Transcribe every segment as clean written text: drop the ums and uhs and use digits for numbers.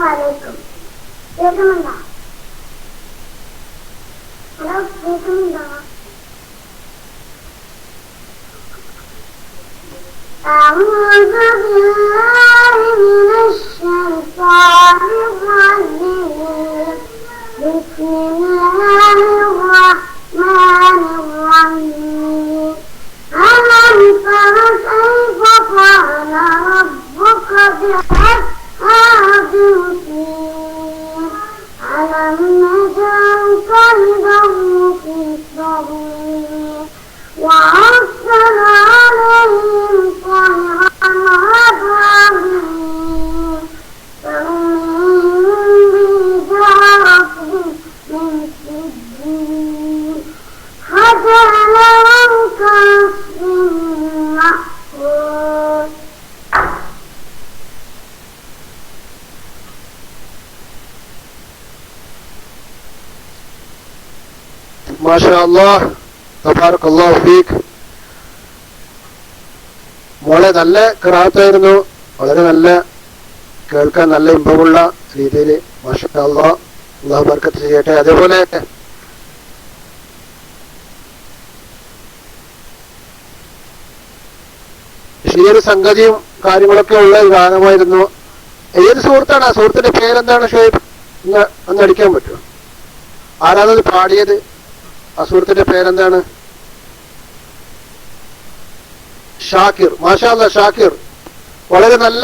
വലൈക്കും. കേൾക്കുന്നുണ്ടോ? ഹലോ, കേൾക്കുന്നുണ്ടോ? أعوذ بالله من الشيطان الرجيم. بسم الله الرحمن الرحيم. ألم تر كيف فعل ربك بأصحاب الفيل؟ ألم يجعل كيدهم في تضليل وأرسل عليهم طيرا أبابيل ترميهم بحجارة من سجيل فجعلهم كعصف مأكول. ما شاء الله തബാറകല്ലാഹു ഫീക്. മോളെ നല്ല ഖിറാഅത്തായിരുന്നു, വളരെ നല്ല കേൾക്കാൻ നല്ല ഇമ്പമുള്ള രീതിയിൽ. മാഷാ അല്ലാഹ്, അല്ലാഹു ബർക്കത്ത് ചെയ്യട്ടെ. അതേപോലെ ഈയൊരു സംഗതിയും കാര്യങ്ങളൊക്കെ ഉള്ള ഒരു ഗാനമായിരുന്നു. ഏത് സുഹൃത്താണ്? ആ സുഹൃത്തിന്റെ പേരെന്താണ്? ഷുഹൈബ് ഒന്ന് അടിക്കാൻ പറ്റുമോ? ആരാണത് പാടിയത്? ആ സുഹൃത്തിന്റെ പേരെന്താണ്? ഷാക്കിർ. മാഷാ അല്ലാഹ്, ഷാക്കിർ വളരെ നല്ല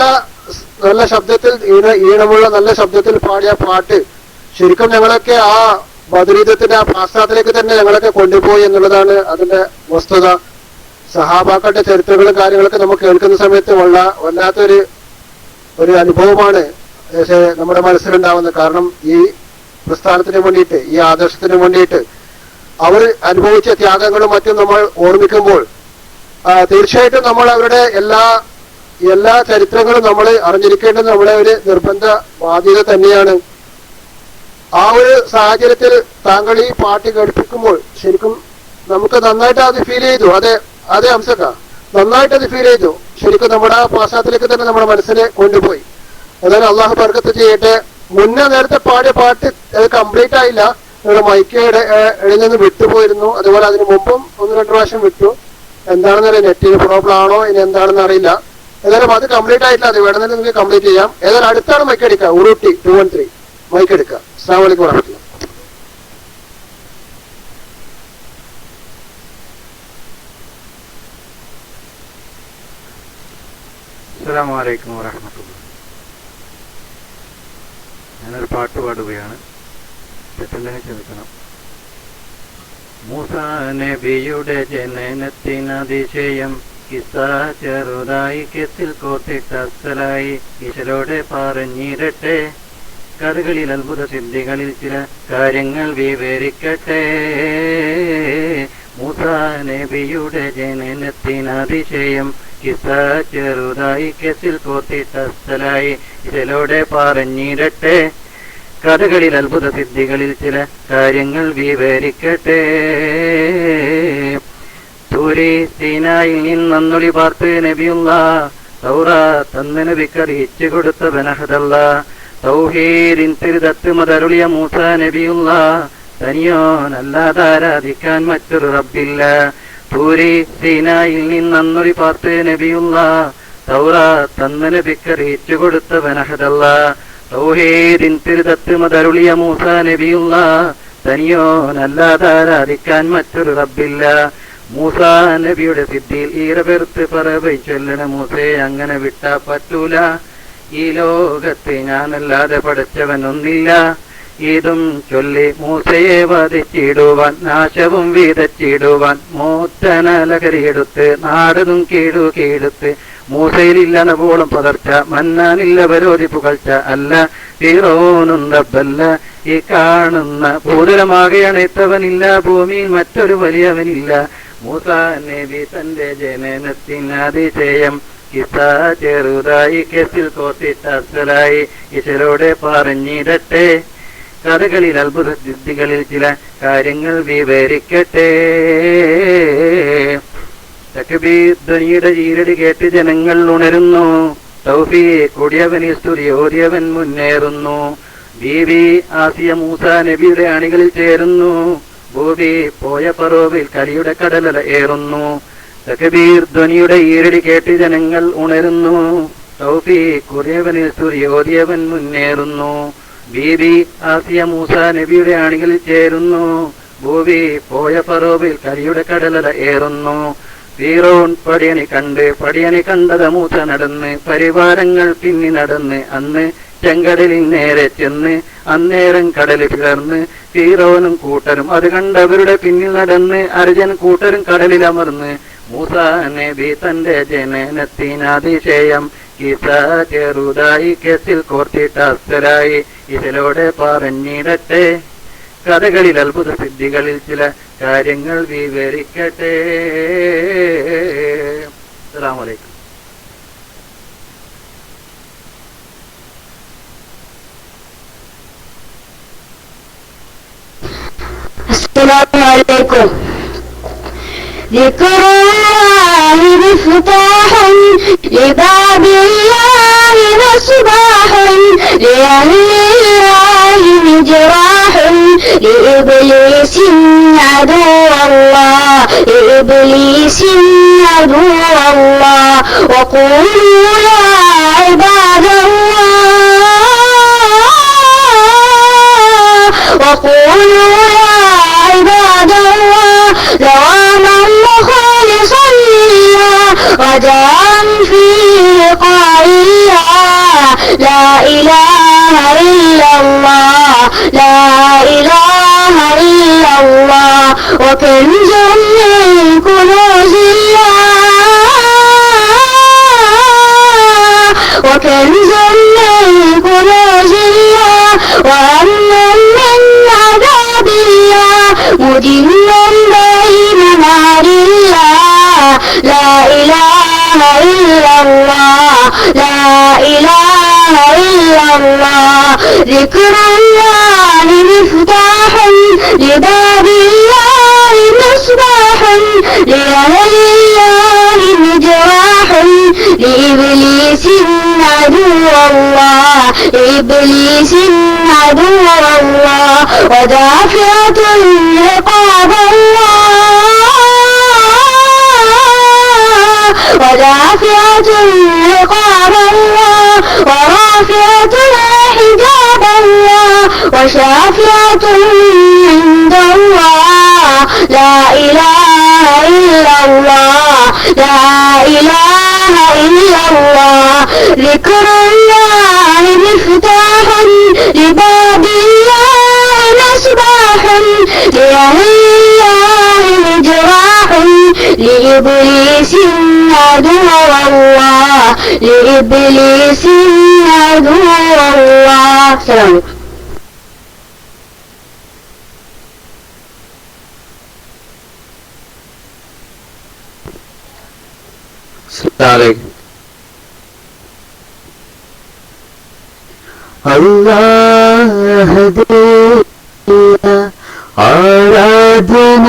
ശബ്ദത്തിൽ, ഈണമുള്ള നല്ല ശബ്ദത്തിൽ പാടിയ പാട്ട് ശരിക്കും ഞങ്ങളൊക്കെ ആ ബദരീദത്തിന്റെ ആ പാശ്ചാത്തലേക്ക് തന്നെ ഞങ്ങളൊക്കെ കൊണ്ടുപോയി എന്നുള്ളതാണ് അതിന്റെ വസ്തുത. സഹാബാക്കളുടെ ചരിത്രങ്ങളും കാര്യങ്ങളൊക്കെ നമുക്ക് കേൾക്കുന്ന സമയത്ത് വല്ലാത്തൊരു അനുഭവമാണ് നമ്മുടെ മനസ്സിലുണ്ടാവുന്നത്. കാരണം ഈ പ്രസ്ഥാനത്തിന് വേണ്ടിയിട്ട്, ഈ ആദർശത്തിന് വേണ്ടിയിട്ട് അവർ അനുഭവിച്ച ത്യാഗങ്ങളും മറ്റും നമ്മൾ ഓർമ്മിക്കുമ്പോൾ തീർച്ചയായിട്ടും നമ്മൾ അവരുടെ എല്ലാ ചരിത്രങ്ങളും നമ്മൾ അറിഞ്ഞിരിക്കേണ്ടത് നമ്മുടെ ഒരു നിർബന്ധ ബാധ്യത തന്നെയാണ്. ആ ഒരു സാഹചര്യത്തിൽ താങ്കൾ ഈ പാട്ട് കേൾപ്പിക്കുമ്പോൾ ശരിക്കും നമുക്ക് നന്നായിട്ട് അത് ഫീൽ ചെയ്തു. അതെ ഹംസക്ക, നന്നായിട്ട് അത് ഫീൽ ചെയ്തു. ശരിക്കും നമ്മുടെ ആ പാശ്ചാത്തലേക്ക് തന്നെ നമ്മുടെ മനസ്സിനെ കൊണ്ടുപോയി. എന്നാലും അള്ളാഹു ബർക്കത്ത് ചെയ്യട്ടെ. മുന്നേ നേരത്തെ പാടിയ പാട്ട് അത് കംപ്ലീറ്റ് ആയില്ല, നിങ്ങളുടെ മൈക്ക് ഇടയിൽ നിന്ന് വിട്ടുപോയിരുന്നു. അതുപോലെ അതിന് മുമ്പും 1-2 പ്രാവശ്യം വിട്ടു. എന്താണെന്നറിയില്ല, നെറ്റിന് പ്രോബ്ലം ആണോ ഇനി എന്താണെന്ന് അറിയില്ല. ഏതായാലും അത് കംപ്ലീറ്റ് ആയിട്ടില്ല. അത് വേണമെങ്കിൽ നിങ്ങൾക്ക് കംപ്ലീറ്റ് ചെയ്യാം. ഏതായാലും അടുത്താണ് മൈക്ക് എടുക്കുക. ഉറുട്ടി 213 മൈക്ക് എടുക്കുക. അസ്സലാമു അലൈക്കും വറഹ്മത്തുള്ളാഹി. അസ്സലാമു അലൈക്കും വറഹ്മത്തുള്ളാഹി. ഞാനൊരു പാട്ട് പാടുകയാണ്, തെറ്റുണ്ടെങ്കിൽ ക്ഷമിക്കണം. മൂസാ നബിയുടെ ജനനത്തിനതിശയം കിസ്സ ചെറുതായി കെസിൽ കോത്തിട്ട അസ്സലായി ഈശ്വരോടെ പറഞ്ഞിരട്ടെ. കഥകളിൽ അത്ഭുത സിദ്ധികളിൽ ചില കാര്യങ്ങൾ വിവരിക്കട്ടെ. മൂസാ നബിയുടെ ജനനത്തിനതിശയം കിസ്സ ചെറുതായി കെസിൽ കോത്തിട്ട അസ്സലായി ഈശ്വരോടെ പറഞ്ഞിരട്ടെ. കഥകളിൽ അത്ഭുത സിദ്ധികളിൽ ചില കാര്യങ്ങൾ വിവരിക്കട്ടെ. തൂരി സീനായിൽ നിന്നൊളി പാർത്ത് നബിയുള്ള തൗറാത്ത് അന്ന് നബിക്കറിയിച്ചു കൊടുത്ത ബനഹദല്ല. തൗഹീദിൻ തിരുതത്ത് മതരുളിയ മൂസാ നബിയുള്ള തനിയോനല്ലാതാരാധിക്കാൻ മറ്റൊരു റബ്ബില്ല. തൂരി സീനായിൽ നിന്നൊളി പാർത്ത് നബിയുള്ള തൗറാത്ത് അന്ന് നബിക്കറിയിച്ചു കൊടുത്ത ബനഹദല്ല. തൗഹീദിൻ തിരുതത്ത് മതരുളിയ മൂസാ നബിയുള്ള തനിയോനല്ലാതാരാധിക്കാൻ മറ്റൊരു റബ്ബില്ല. മൂസാ നബിയുടെ സിദ്ധിയിൽ ഈറപെറുത്ത് പറവൈ ചൊല്ലണ മൂസേ, അങ്ങനെ വിട്ടാ പറ്റൂല. ഈ ലോകത്ത് ഞാനല്ലാതെ പഠിച്ചവനൊന്നില്ല. ഇതും ചൊല്ലി മൂസയെ വധിച്ചിടുവാൻ, നാശവും വീതച്ചിടുവാൻ മൂത്തനലകരിയെടുത്ത് നാടതും കീടുത്ത്. മൂസയിലില്ല നവോളം പകർച്ച, മന്നാനില്ല വരോധി പുകഴ്ച. അല്ല ഫിറോനും റബ്ബല്ല, ഈ കാണുന്ന ഭൂതലമാകെ അണൈത്തവനില്ല. ഭൂമിയിൽ മറ്റൊരു വലിയവനില്ല. മൂസാ നബി തന്റെ ജനനത്തിനതിശയം കിസ്സ ചെറുതായി കെസിൽ കോത്തിട്ട അസ്സലായി ഈശ്വരോടെ പറഞ്ഞിരട്ടെ. കഥകളിൽ അത്ഭുത സിദ്ധികളിൽ ചില കാര്യങ്ങൾ വിവരിക്കട്ടെ. തക്ബീർ ധ്വനിയുടെ ഈരടി കേട്ട് ജനങ്ങൾ ഉണരുന്നു. തൗഫീഖ് കൂടിയവന് സ്തുതി ഓതിയവൻ മുന്നേറുന്നു. ബീവി ആസിയ മൂസ നബിയുടെ അണികളിൽ ചേരുന്നു. ഭൂമി പോയ പറോവിൽ കലിയുടെ കടലല ഏറുന്നു. തക്ബീർ ധ്വനിയുടെ ഈരടി കേട്ട് ജനങ്ങൾ ഉണരുന്നു. തൗഫീഖ് കൂടിയവന് സ്തുതി ഓതിയവൻ മുന്നേറുന്നു. ബീബി ആസിയ മൂസ നബിയുടെ അണികളിൽ ചേരുന്നു. ഭൂമി പോയ പറോവിൽ കലിയുടെ കടലല ഏറുന്നു. ഫിറൗൻ പടിയണി കണ്ടത മൂസ നടന്ന് പരിവാരങ്ങൾ പിന്നി നടന്ന് അന്ന് ചെങ്കടലിൽ നേരെ ചെന്ന് അന്നേരം കടൽ പിളർന്ന് ഫിറൗനും കൂട്ടരും അത് കണ്ടവരുടെ പിന്നിൽ നടന്ന് അർജൻ കൂട്ടരും കടലിൽ അമർന്ന് മൂസ നബി തന്റെ ജനനത്തിനതിശയം കിസ ചെറുതായി കേസിൽ കോർത്തിട്ട അസ്തരായി ഇതിലൂടെ പറഞ്ഞിടട്ടെ കഥകളിൽ അത്ഭുത സിദ്ധികളിൽ ചില കാര്യങ്ങൾ വിവരിക്കട്ടെ. അസ്സലാമു അലൈക്കും. السلام عليكم. ذكر الله مفتاح لباب الله مصباح لأهل الله مجراح لإبليس عدو الله لإبليس عدو الله وقولوا يا عباد الله وقولوا يا عباد الله دواما مخلصا لله رجاء في لقاء الله لا إله إلا الله لا إله إلا الله وكنز من كنوز الله وكنز من كنوز الله وأمن من عذاب الله مدين بين نار الله لا إله إلا الله لا إله إلا الله ذكر الله مفتاح لباب الله مصباح لأهل الله مجراح لإبليس عدو الله إبليس عدو الله ودافعة عقاب الله ودافعة عقاب الله ورافعة حجاب الله وشافعة عند الله لا إله إلا الله لا إله إلا الله ذكر الله مفتاح لباب الله مصباح لأهل الله مجراح لإبليس عدو الله لإبليس عدو الله. السلام عليكم. അല്ലാഹുവേ ആരാധന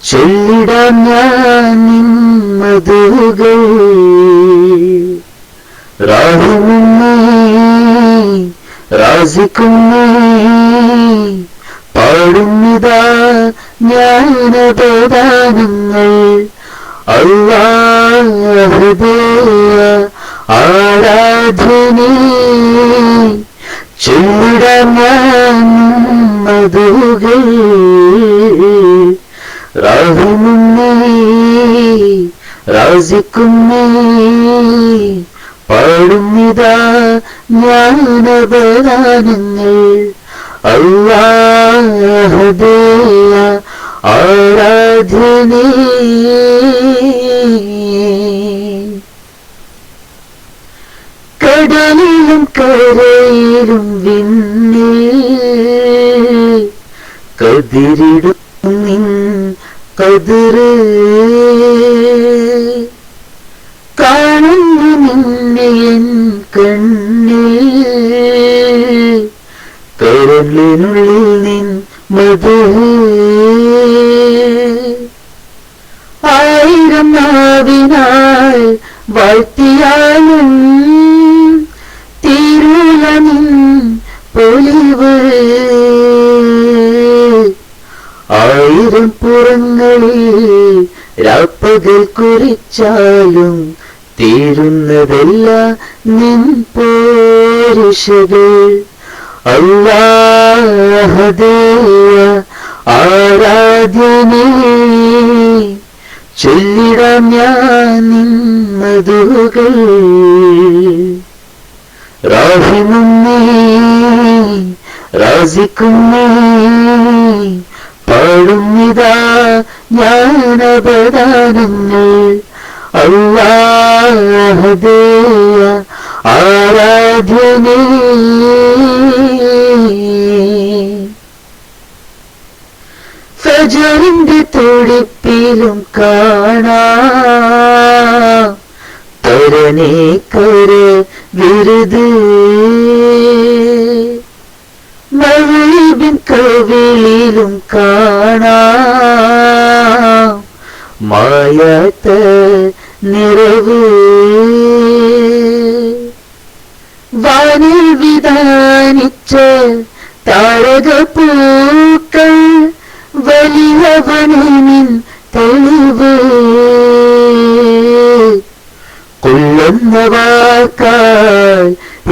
ചൊല്ലിടാം ഞാൻ നിൻ മധുകൾ റാഹിമുന്നേ റാസിക്കുന്നേ പാടുന്നിതാ ജ്ഞാനപ്രദാനങ്ങൾ അല്ലാഹുവേ ആരാധനേ ചൊല്ലിടാം ഞാൻ മധുകൾ റാഹിമുന്നേ റാസിക്കുന്നേ പാടുന്നിതാ ജ്ഞാനപ്രദാനങ്ങൾ അല്ലാഹുവേ ആരാധനേ കടലിലും കരയിലും വിണ്ണിൽ കതിരിടും നിൻ കതിര് കാണുന്നു നിന്നെ എൻ കണ്ണിൽ കരളിനുള്ളിൽ നിൻ മധു ആയിരം നാവിനാൽ വാഴ്ത്തിയാൽ നിൻ പൊലിവ് ആയിരം പുറങ്ങളിൽ രാപ്പകൽ കുറിച്ചാലും തീരുന്നതല്ല നിൻ പോരുഷകൾ. അല്ലാഹുദേയ ആരാധ്യനേ, ചൊല്ലിടാം ഞാൻ നിൻ മധുകൾ. റാഹിമുന്നേ റാസിക്കുന്നേ, പാടുന്നിതാ ജ്ഞാനപദാനങ്ങൾ. അല്ലാഹുദേയ ആരാധ്യനേ. ഫജറിന്റെ തുടിപ്പിലും കാണാം തരണേ കര വിരുത്. മഴവിൻ കവിളിലും കാണാം മായാത്ത നിറവ്. വാനിൽ വിധാനിച്ച താരകപ്പൂക്കൾ വലിയവനിൻ തെളിവ്. കൊള്ളുന്ന വാക്കാൽ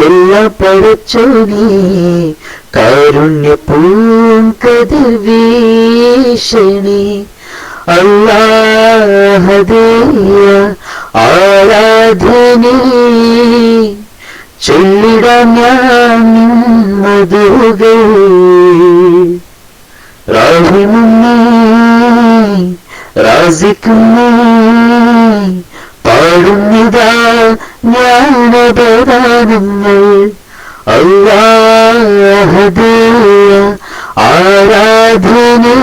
എല്ലാം പടച്ചോനേ, കാരുണ്യ പൂങ്കതിർ വീശണി. അല്ലാഹുദേയ ആരാധനേ, ചൊല്ലിടാം ഞാൻ നിൻ മധുകൾ. റാഹിമുന്നേ റാസിക്കുന്നേ, പാടുന്നിതാ ജ്ഞാനപദാനങ്ങൾ. അല്ലാഹുദേയ ആരാധനേ,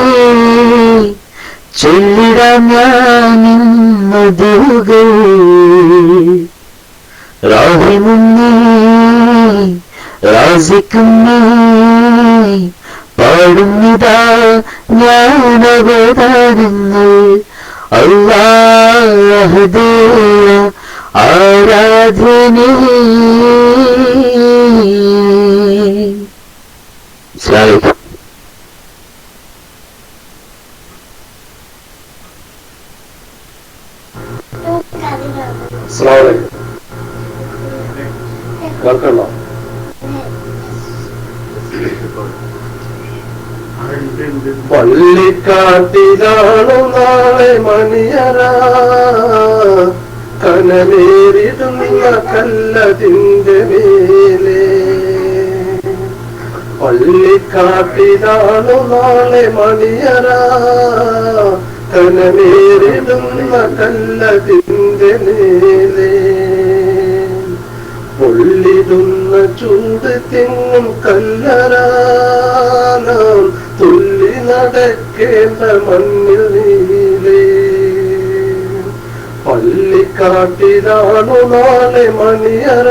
ചൊല്ലിടാം ഞാൻ നിൻ മധുകൾ. റാഹിമുന്നേ റാസിക്കുന്നേ, പാടുന്നിതാ ജ്ഞാനപദാനങ്ങൾ. അല്ലാഹുദേയ ആരാധനേ. അസ്സലാമു അലൈക്കും. അസ്സലാമു അലൈക്കും. കേൾക്കണോ? പള്ളിക്കാട്ടിലാണു നാളെ മണിയറ, കനലേറിടുന്ന കല്ലതിന്റെ മേലെ. പള്ളിക്കാട്ടിലാണു നാളെ മണിയറ, കനലേറിടുന്ന കല്ലതിന്റെ മേലെ. പൊള്ളിടുന്ന ചൂട് തിങ്ങും കല്ലറ, നാം തുള്ളി നടക്കേണ്ട മണ്ണിൽ നീലേ. പള്ളിക്കാട്ടിലാണു നാളെ മണിയറ,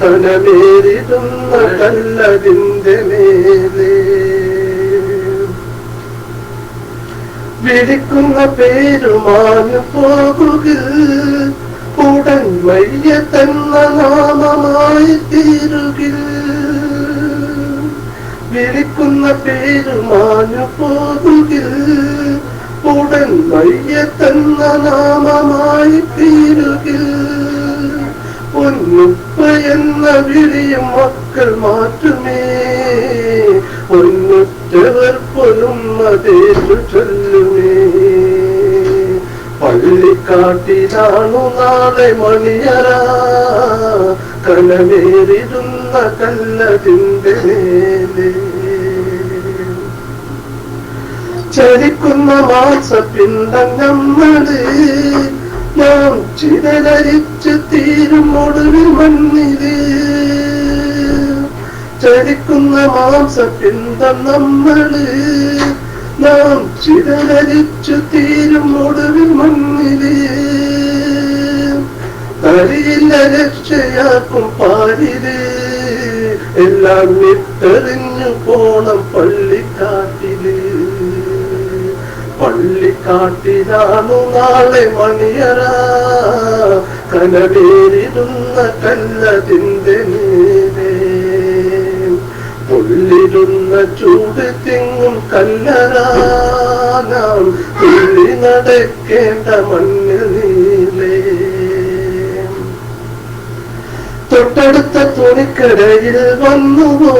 തനമേറിടുന്ന കല്ലതിന്റെ മേലെ. വിളിക്കുന്ന പേരുമാഞ്ഞു പോകുക, ഉടൻ മയ്യത്തെന്ന നാമമായി തീരുകിൽ. വിളിക്കുന്ന പേരുമാഞ്ഞു പോകുക, ഉടൻ മയ്യത്തെന്ന നാമമായി തീരുകിൽ. പൊന്നുപ്പ എന്ന വിളിയും മക്കൾ മാറ്റുമേ, പൊന്നുറ്റവർ പോലും അതേറ്റു ചൊല്ലുമേ. പള്ളിക്കാട്ടിലാണു നാളെ മണിയറ, കനമേറിടുന്ന കല്ലതിന്റെ മേലെ. ചരിക്കുന്ന മാംസപിണ്ഡങ്ങള് നാം ചിതലരിച്ചു തീരും ഒടുവിൽ മണ്ണില്. ചരിക്കുന്ന മാംസപിണ്ഡം നമ്മള് നാം ചിതലരിച്ചു തീരും ഒടുവിൽ മണ്ണില്. തരിയില്ല രക്ഷയാക്കും പാരില്, എല്ലാം വിട്ടെറിഞ്ഞു പോണം പള്ളിക്കാട്ടില്. പള്ളിക്കാട്ടിലാണു നാളെ മണിയറ, കനവേറിടുന്ന കല്ലതിന്റെ മേലെ. പൊള്ളിടുന്ന ചൂട് തിങ്ങും കല്ലറാനാം തുള്ളി നടക്കേണ്ട മണ്ണിൽ നീലേ. തൊട്ടടുത്ത തുണിക്കടയിൽ വന്നുവോ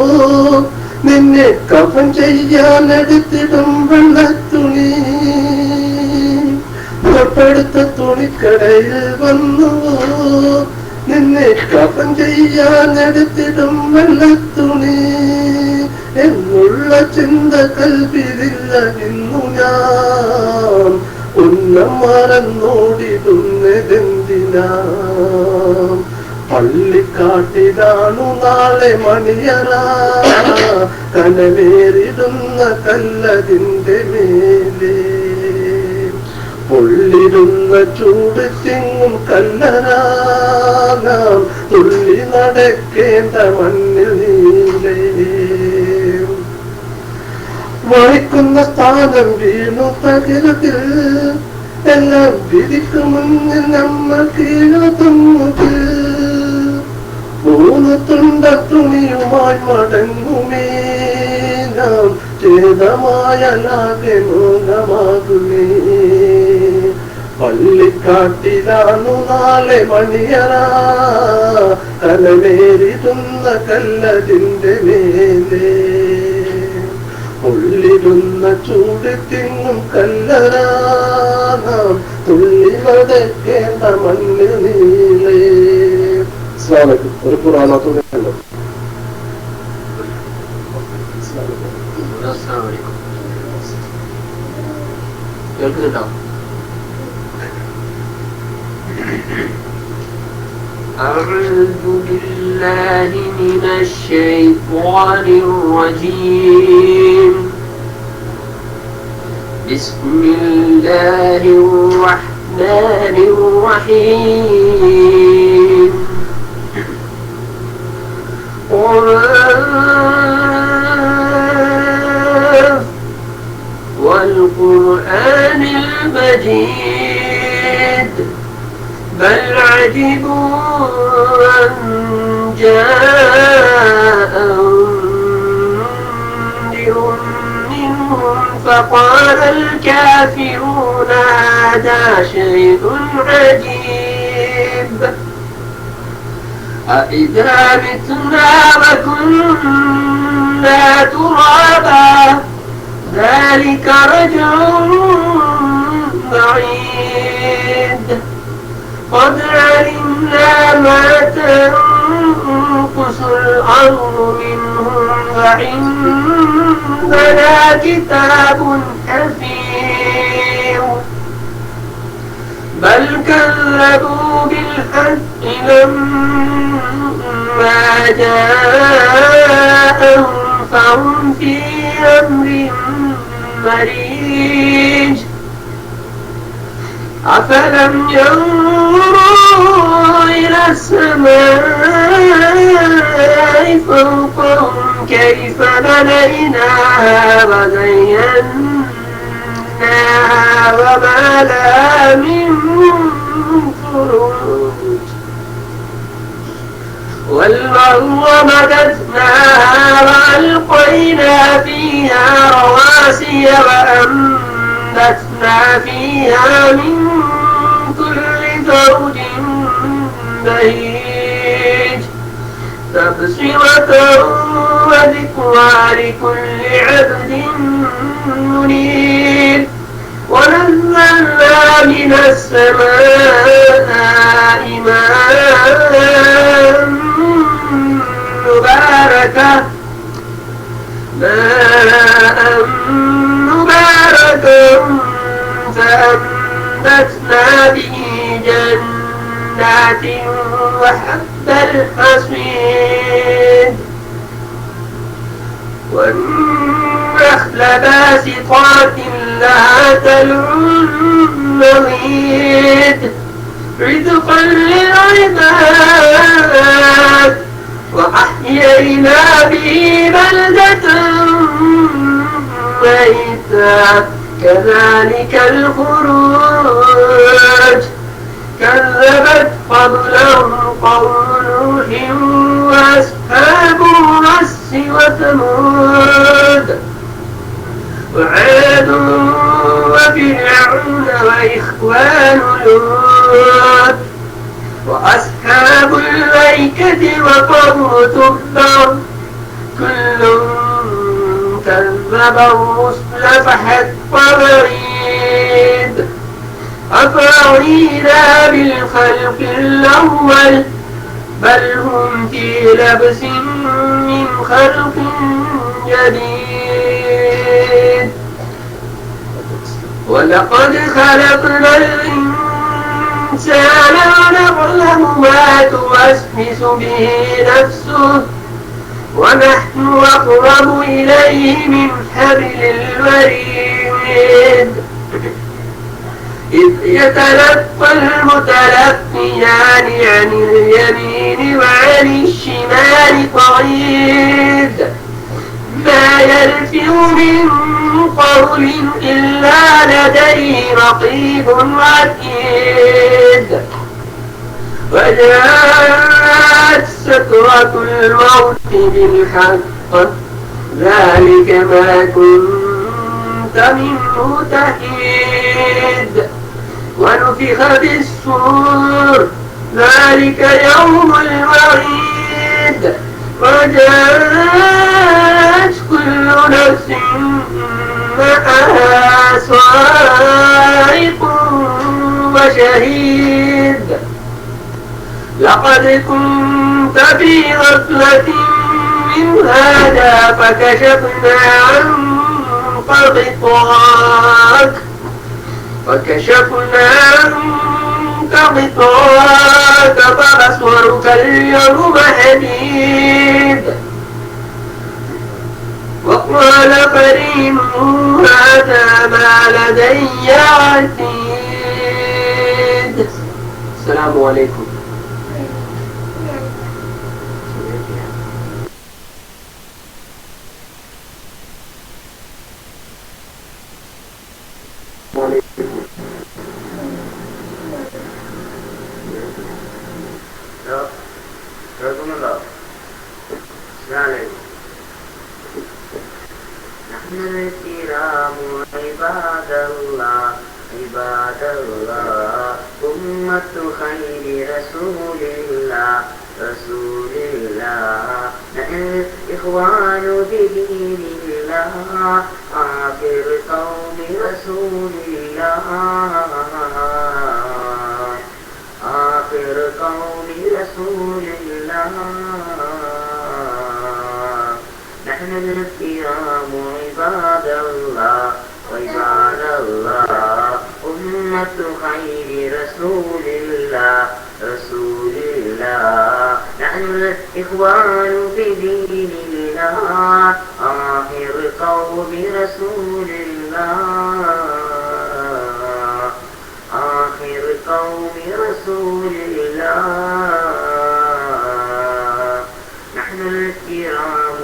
നിന്നെ കഫൻ ചെയ്യാൻ എടുത്തിടും വെള്ളത്തുണി. തൊട്ടടുത്ത തുണിക്കടയിൽ വന്നുവോ നിന്നെ കഫൻ ചെയ്യാൻ എടുത്തിടും വെള്ളത്തുണി എന്നുള്ള ചിന്ത കൽവിലില്ല ഇന്നു ഞാൻ. ഉന്നം മറന്നോടിടുന്നതെന്തിനാ? പള്ളിക്കാട്ടിലാണു നാളെ മണിയറ, കനവേറിടുന്ന കല്ലതിന്റെ മേലേ. പൊള്ളിടുന്ന ചൂട് തിങ്ങും കല്ലറാനാം തുള്ളി നടക്കേണ്ട മണ്ണിൽ നീലേ. വഹിക്കുന്ന സ്ഥാനം വീണു തകരുതിൽ എല്ലാം വിധിക്കു മുന്നിൽ നമ്മൾ കീഴതുമുകിൽ. മൂന്ന് തുണ്ട തുണിയുമായി മടങ്ങുമേ നാം, ഛേദമായാലാകെ മോഹമാകുമേ. പള്ളിക്കാട്ടിലാണു നാളെ മണിയറ, കനവേറിടുന്ന കല്ലതിന്റെ മേലേ. പൊള്ളിടുന്ന ചൂട് തിങ്ങും കല്ലറാനാം തുള്ളി നടക്കേണ്ട മണ്ണിൽ നീലേ. ഒരു ഖുർആനത്തുണ്ട്. കേൾക്കുന്നുണ്ടോ? أعوذ بالله من الشيطان الرجيم. بسم الله الرحمن الرحيم. والقرآن المجيد بل عجبوا أن جاءهم منذر منهم فقال الكافرون هذا شيء عجيب. أإذا متنا وكنا ترابا ذلك رجع بعيد. قد علمنا ما تنقص الأرض منهم وعندنا كتاب حفيظ. بل كذبوا بالحق لما جاءهم فهم في أمر مريج. أفلم ينظروا إلى السماء فوقهم كيف بنيناها وزيناها وما لها من فروج. والأرض مددناها وألقينا فيها رواسي وأنبتنا فيها من كل زوج بهيج. تبصرة وذكرى لكل عبد منيب. ونزلنا من السماء ماء مباركا فأنبتنا به جنات وحب الحصيد. والنخل باسقات لها طلع نضيد رزقا للعباد. وأحيينا به بلدة ميتا كذلك الخروج. كذبت قبلهم قوم نوح وأصحاب الرس وثمود وعاد وفرعون وإخوان لوط وأصحاب الأيكة وقوم تبع كل كذب الرسل فحق وعيد أفرأينا بالخلق الأول بل هم في لبس من خلق جديد ولقد خلقنا الإنسان ونعلم ما توسوس به نفسه ونحن أقرب إليه من حبل الوريد إذ يتلقى المتلقيان عن اليمين وعن الشمال قعيد ما يلفظ من قول إلا لديه رقيب عتيد وجاءت سكرة الموت بالحق ذلك ما كنت منه تحيد ونفخ في الصور ذلك يوم الوعيد وجاءت كل نفس معها سائق وشهيد لقد كنت في غفلة من هذا فكشفنا عنك غطاءك فبصرك اليوم حديد وقال قرينه هذا ما لدي عتيد. السلام عليكم. نحن الكرام عباد الله أمة خير رسول الله نحن الإخوان بدين الله آخر قوم رسول الله نحن الكرام عباد الله أمة خير رسول الله نحن الإخوان بدين الله آخر قوم رسول الله نحن الكرام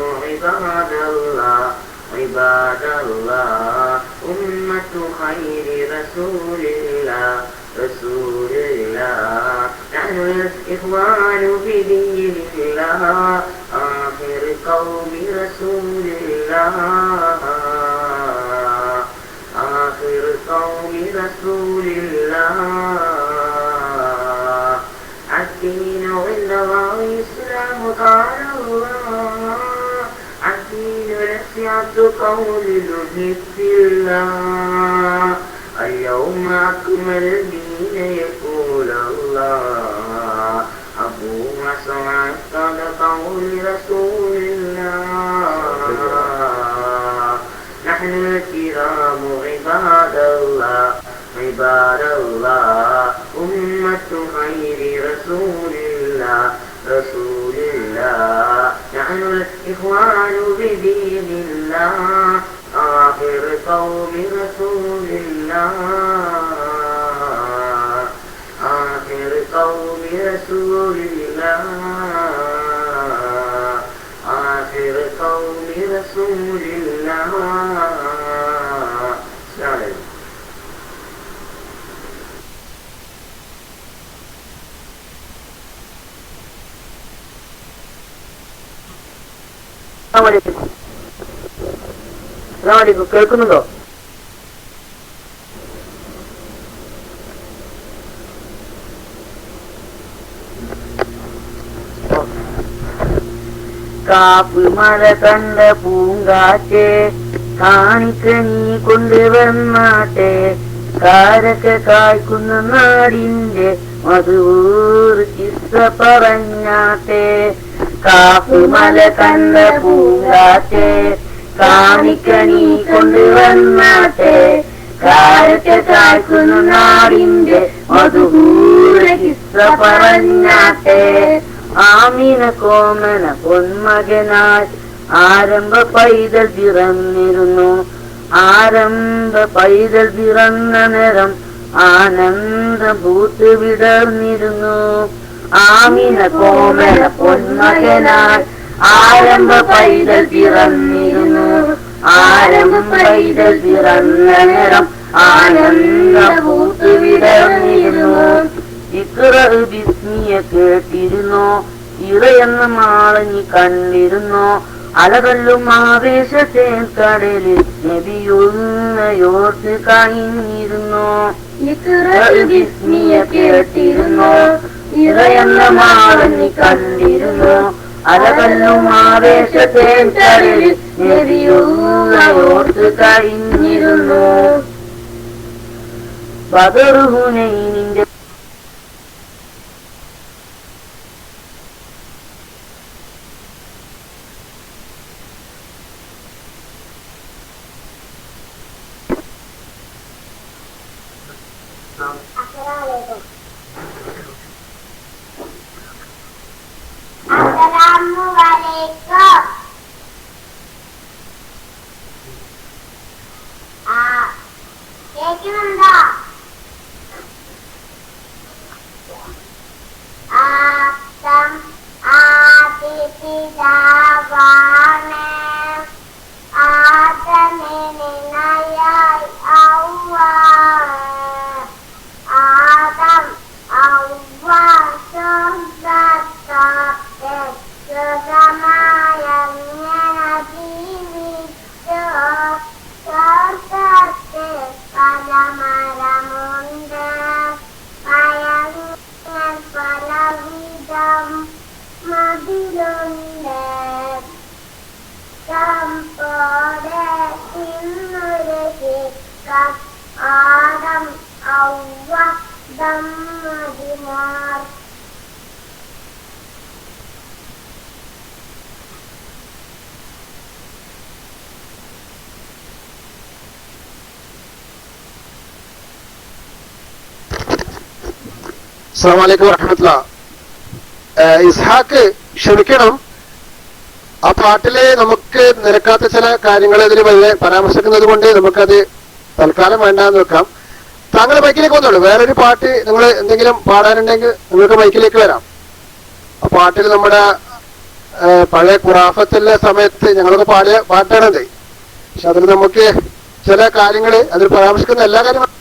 عباد الله أمة خير رسول الله نحن الإخوان بدين الله آخر قوم رسول الله الدين عند الله الإسلام قال الله الدين نصيحة قول نحب الله اليوم أكمل الدين يقول الله أبو مسعود قال قول رسول الله نحن الكرام عباد الله أمة خير رسول الله نحن الإخوان بدين الله آخر قوم رسول الله അസ്സലാമലൈക്കും. കേൾക്കുന്നുണ്ടോ? കാപ്പ് മഴ കണ്ട പൂങ്കാറ്റെ കാണിക്ക നീ കൊണ്ടുവന്നാട്ടെ കാരക്ക കായ്ക്കുന്ന നാടിന്റെ മധുവൂർ കിസ്സ പറഞ്ഞാട്ടെ. കാപ്പ് മല കണ്ട പൂങ്കാറ്റെ കാണിക്ക നീ കൊണ്ടുവന്നാട്ടെ കാരക്ക കായ്ക്കുന്ന നാടിന്റെ മധുവൂർ കിസ്സ പറഞ്ഞാട്ടെ. ആമിന കോമന പൊന്മകനായി ആരംഭ പൈതൽ പിറന്നിരുന്നു. ആരംഭ പൈതൽ പിറന്ന നേരം ആനന്ദ ഭൂത്ത് വിടർന്നിരുന്നു. ആമിന കോമന പൊന്മകനായി ആരംഭ പൈതൽ പിറന്നിരുന്നു. ആരംഭ പൈതൽ പിറന്ന നേരം ആനന്ദ ഭൂത്ത് വിടർന്നിരുന്നു. ഇക്റ ബിസ്മിയ കേട്ടിരുന്നോ? ഇറയെന്ന മാള നീ കണ്ടിരുന്നോ? അലകല്ലും ആവേശത്തെ കടലിൽ നബിയൊന്നയോർത്ത് കഴിഞ്ഞിരുന്നോ? ഇക്റ ബിസ്മിയ കേട്ടിരുന്നോ? ഇറയെന്ന മാള നീ കണ്ടിരുന്നോ? അലകല്ലും ആവേശത്തെ കടലിൽ നബിയൊന്നയോർത്ത് കഴിഞ്ഞിരുന്നു. ബദർ ഹുനൈനിന്റെ കേൾക്കുന്നുണ്ടോ? ആദം ആദിപിതാവാണ്. ആദമിനായി ഔവ്വ. ആദം ഔവ്വ സ്വർഗ്ഗത്തോട്ട് സുഖമായങ്ങനെ ജീവിച്ചു. സ്വർഗ്ഗത്തിൽ പല മരമുണ്ട്. പഴങ്ങൾ പലവിധം മതിലുണ്ട്. പോലെ ഇന്നൊരു ചിത്രം ആദം ഔവ്വ ദമ്പതിമാർ. അസ്സലാമു അലൈക്കും വറഹ്മത്തുള്ളാഹ്. ഇസ്ഹാക്ക് ക്ഷമിക്കണം, ആ പാട്ടില് നമുക്ക് നിരക്കാത്ത ചില കാര്യങ്ങൾ ഇതിൽ പരാമർശിക്കുന്നത് കൊണ്ട് നമുക്കത് തൽക്കാലം വേണ്ടാന്ന് വെക്കാം. താങ്കൾ മൈക്കിലേക്ക് വന്നോളൂ. വേറൊരു പാട്ട് നിങ്ങൾ എന്തെങ്കിലും പാടാനുണ്ടെങ്കിൽ നിങ്ങൾക്ക് മൈക്കിലേക്ക് വരാം. ആ പാട്ടിൽ നമ്മുടെ പഴയ ഖുറാഫത്തിലെ സമയത്ത് ഞങ്ങളൊക്കെ പാടിയ പാട്ടാണത്. പക്ഷെ അതിൽ നമുക്ക് ചില കാര്യങ്ങൾ അതിൽ പരാമർശിക്കുന്ന എല്ലാ കാര്യങ്ങളും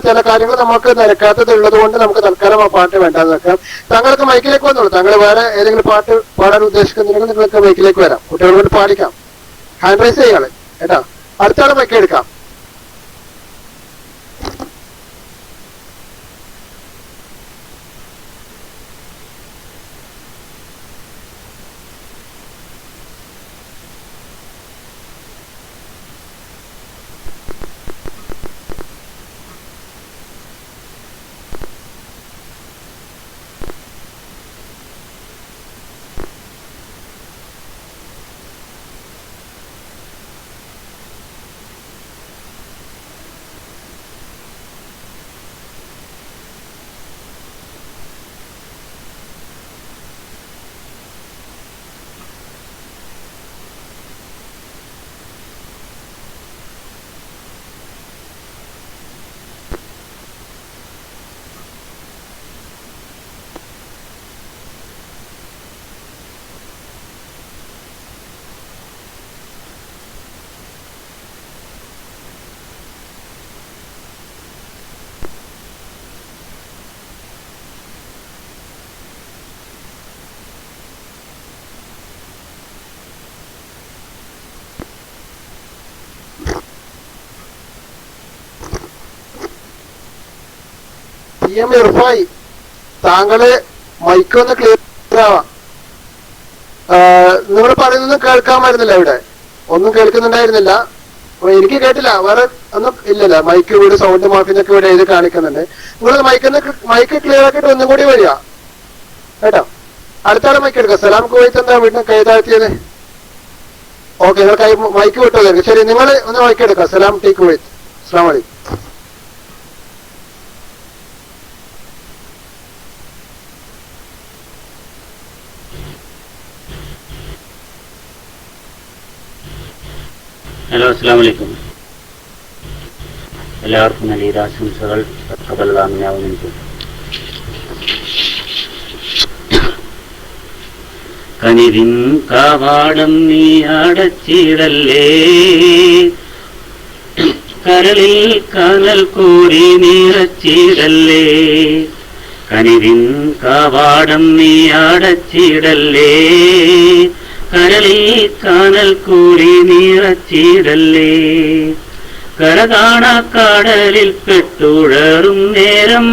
ചില കാര്യങ്ങൾ നമുക്ക് നിരക്കാത്തത് ഉള്ളത് കൊണ്ട് നമുക്ക് തൽക്കാലം ആ പാട്ട് വേണ്ടാന്ന് വെക്കാം. താങ്കൾക്ക് മൈക്കിലേക്ക് വന്നോളൂ. താങ്കൾ വേറെ ഏതെങ്കിലും പാട്ട് പാടാൻ ഉദ്ദേശിക്കുന്നുണ്ടെങ്കിൽ നിങ്ങൾക്ക് മൈക്കിലേക്ക് വരാം. കുട്ടികളെ കൊണ്ട് പാടിക്കാം. ഹാൻഡ് റൈസ് ചെയ്യാള് കേട്ടാ. അടുത്താളെ മൈക്ക് എടുക്കാം. PM ഇർഫായി, താങ്കള് മൈക്കൊന്ന് ക്ലിയർ ആവാം. നിങ്ങൾ പറയുന്നൊന്നും കേൾക്കാമായിരുന്നില്ല, ഇവിടെ ഒന്നും കേൾക്കുന്നുണ്ടായിരുന്നില്ല. എനിക്ക് കേട്ടില്ല, വേറെ ഒന്നും ഇല്ലല്ല. മൈക്ക് ഇവിടെ സൗണ്ട് മാർക്കിനൊക്കെ ഇവിടെ എഴുതി കാണിക്കുന്നുണ്ട്. നിങ്ങൾ മൈക്ക് ക്ലിയർ ആക്കിയിട്ട് ഒന്നും കൂടി വരിക കേട്ടോ. അടുത്താളെ മൈക്ക് എടുക്കുക. സലാം കുവൈത്ത് എന്താ വീട്ടിൽ കൈതാഴ്ത്തിയത്? ഓക്കെ, നിങ്ങൾ മൈക്ക് വിട്ടു. ശരി, നിങ്ങൾ ഒന്ന് മൈക്ക് എടുക്കുക. സലാം ടി കുവൈത്ത്. അസ്സലാമു അലൈക്കും. ഹലോ, അസ്സലാമു അലൈക്കും. എല്ലാവർക്കും നല്ല ഈദാശംസകൾ. തഖബ്ബലല്ലാഹു. കനിവിൻ കാവാടം നീ അടച്ചിടല്ലേ, കരളിൽ കനൽ കോരി നിറച്ചിടല്ലേ. കനിവിൻ കാവാടം നീ അടച്ചിടല്ലേ, കരളിൽ കനൽ കോരി നിറച്ചിടല്ലേ. കരകാണക്കടലിൽ പെട്ടുഴറും നേരം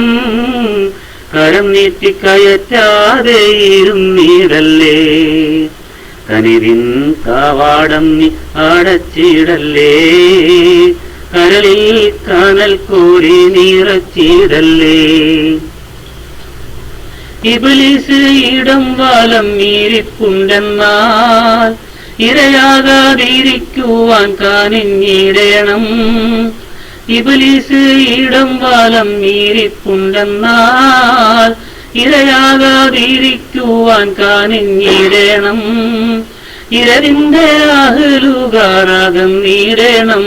കരം നീട്ടിക്കയറ്റാതെ ഇരുന്നിടല്ലേ. കനിവിൻ കാവാടം നീ അടച്ചിടല്ലേ, കരളിൽ കനൽ കോരി നിറച്ചിടല്ലേ. ഇബ്ലീസ് ഇടം വാലം മീരിപ്പുണ്ടെന്നാൽ ഇരയാകാതിരിക്കുവാൻ കാനിഞ്ഞിടണം. ഇബ്ലീസ് ഇടം വാലം മീരിപ്പുണ്ടെന്നാൽ ഇരയാകാതിരിക്കുവാൻ കാനിഞ്ഞിടണം. ഇരവിന്റെ അഹലുകാരകന്നിടണം.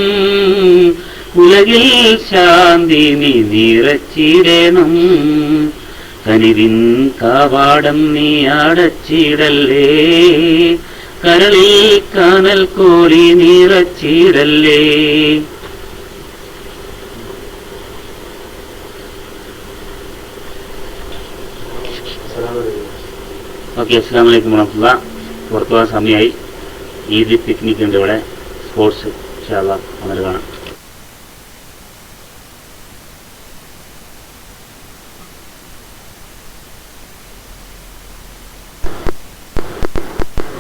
ഉലകിൽ ശാന്തി നീ നിറച്ചിടണം. കനിവിൻ കാവാടം നീ അടച്ചിടല്ലേ, കരളിൽ കനൽ കോരി നിറച്ചിടല്ലേ. ഓക്കെ, അസ്സലാമു അലൈക്കും വറഹ്മത്തുള്ളാഹി. പുറത്തു പോകാൻ സമയമായി. ഈദ് പിക്നിക് ഉണ്ട് ഇവിടെ, സ്പോർട്സ്. ഇൻഷാ അല്ലാഹ് അങ്ങനെ കാണാം.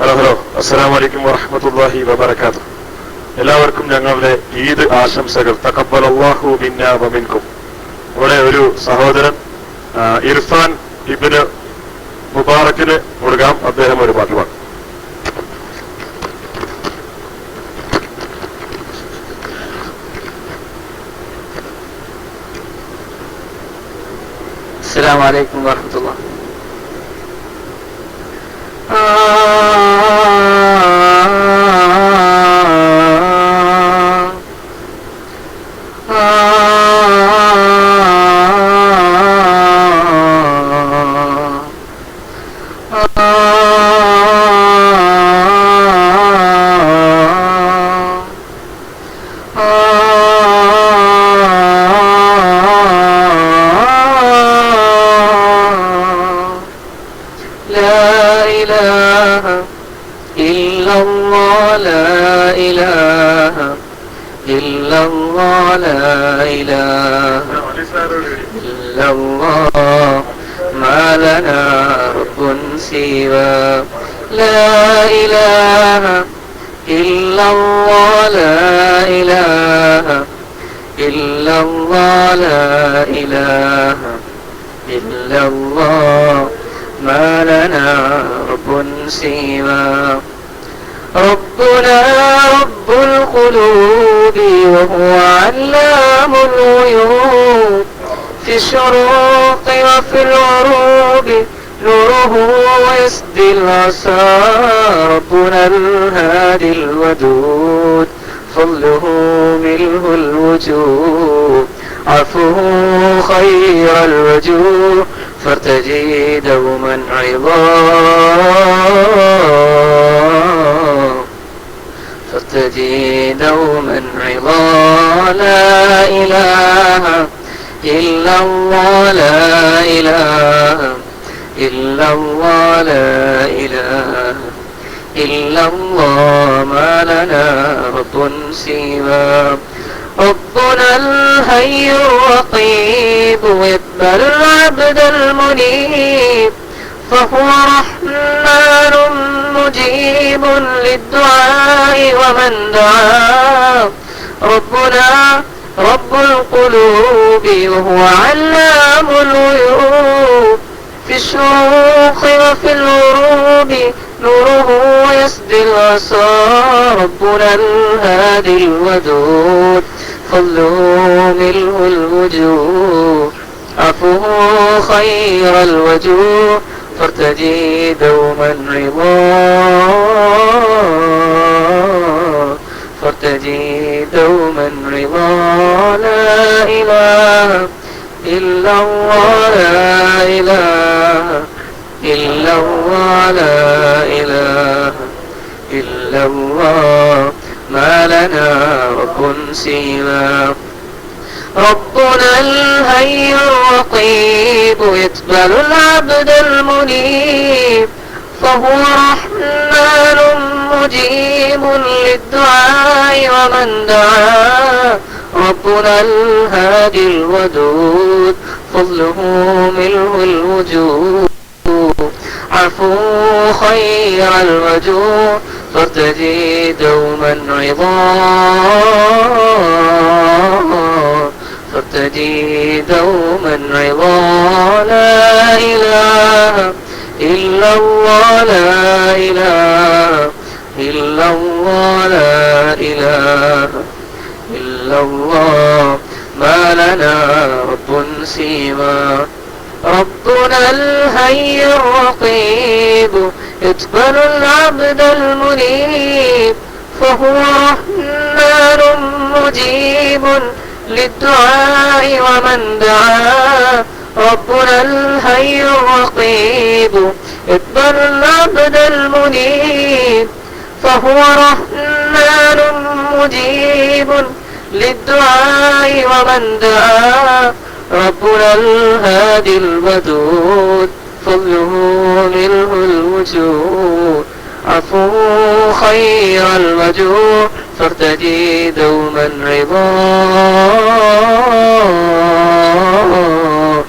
ഹലോ, അസ്സലാമു അലൈക്കും വറഹ്മത്തുള്ളാഹി വബറകാതുഹു. എല്ലാവർക്കും ഞങ്ങളുടെ ഈദ് ആശംസകൾ. തഖബ്ബലല്ലാഹു മിന്നാ വമിൻകും. ഇവിടെ ഒരു സഹോദരൻ ഇർഫാൻ ഇബ്നു മുബാറക്കിന് കൊടുക്കാം. അദ്ദേഹം ഒരു പാട്ട് പാടും. അസ്സലാമു അലൈക്കും വറഹ്മത്തുള്ളാഹി. ربنا رب القلوب وهو علام الغيوب في الشروق وفي الغروب نوره يسدي العصا ربنا الهادي الودود فضله ملء الوجود عفوه خير الوجوه فارتجي دوما فارتجي دوما عظا لا إله إلا الله لا إله إلا الله لا إله إلا الله ما لنا رب سوى ربنا الحي الرقيب يقبل العبد المنيب فهو رحمن مجيب للدعاء ومن دعا ربنا رب القلوب وهو علام الغيوب في الشروق وفي الغروب نوره يسدي العصا ربنا الهادي الودود فضله ملء الوجوه عفوه خير الوجوه فارتجي دوما رضاه فارتجي دوما رضا لا إله إلا الله لا إله إلا الله لا إله إلا الله ما لنا رب سواه ربنا الهي الرقيب يقبل العبد المنيب فهو رحمن مجيب للدعاء ومن دعا ربنا الهادي الودود فضله ملء الوجوه عفو خير الوجوه فارتجي دوما رضاه فارتجي دوما رضا لا إله إلا الله لا إله إلا الله لا إله إلا الله ما لنا رب سواه ربنا الهي الرقيب يقبل العبد المنيب فهو رحمن مجيب للدعاء ومن دعا ربنا الهي الرقيب يقبل العبد المنيب فهو رحمن مجيب للدعاء ومن دعا ربنا الهادي الودود فضله ملء الوجود عفو خير الوجوه فارتجي دوما رضاه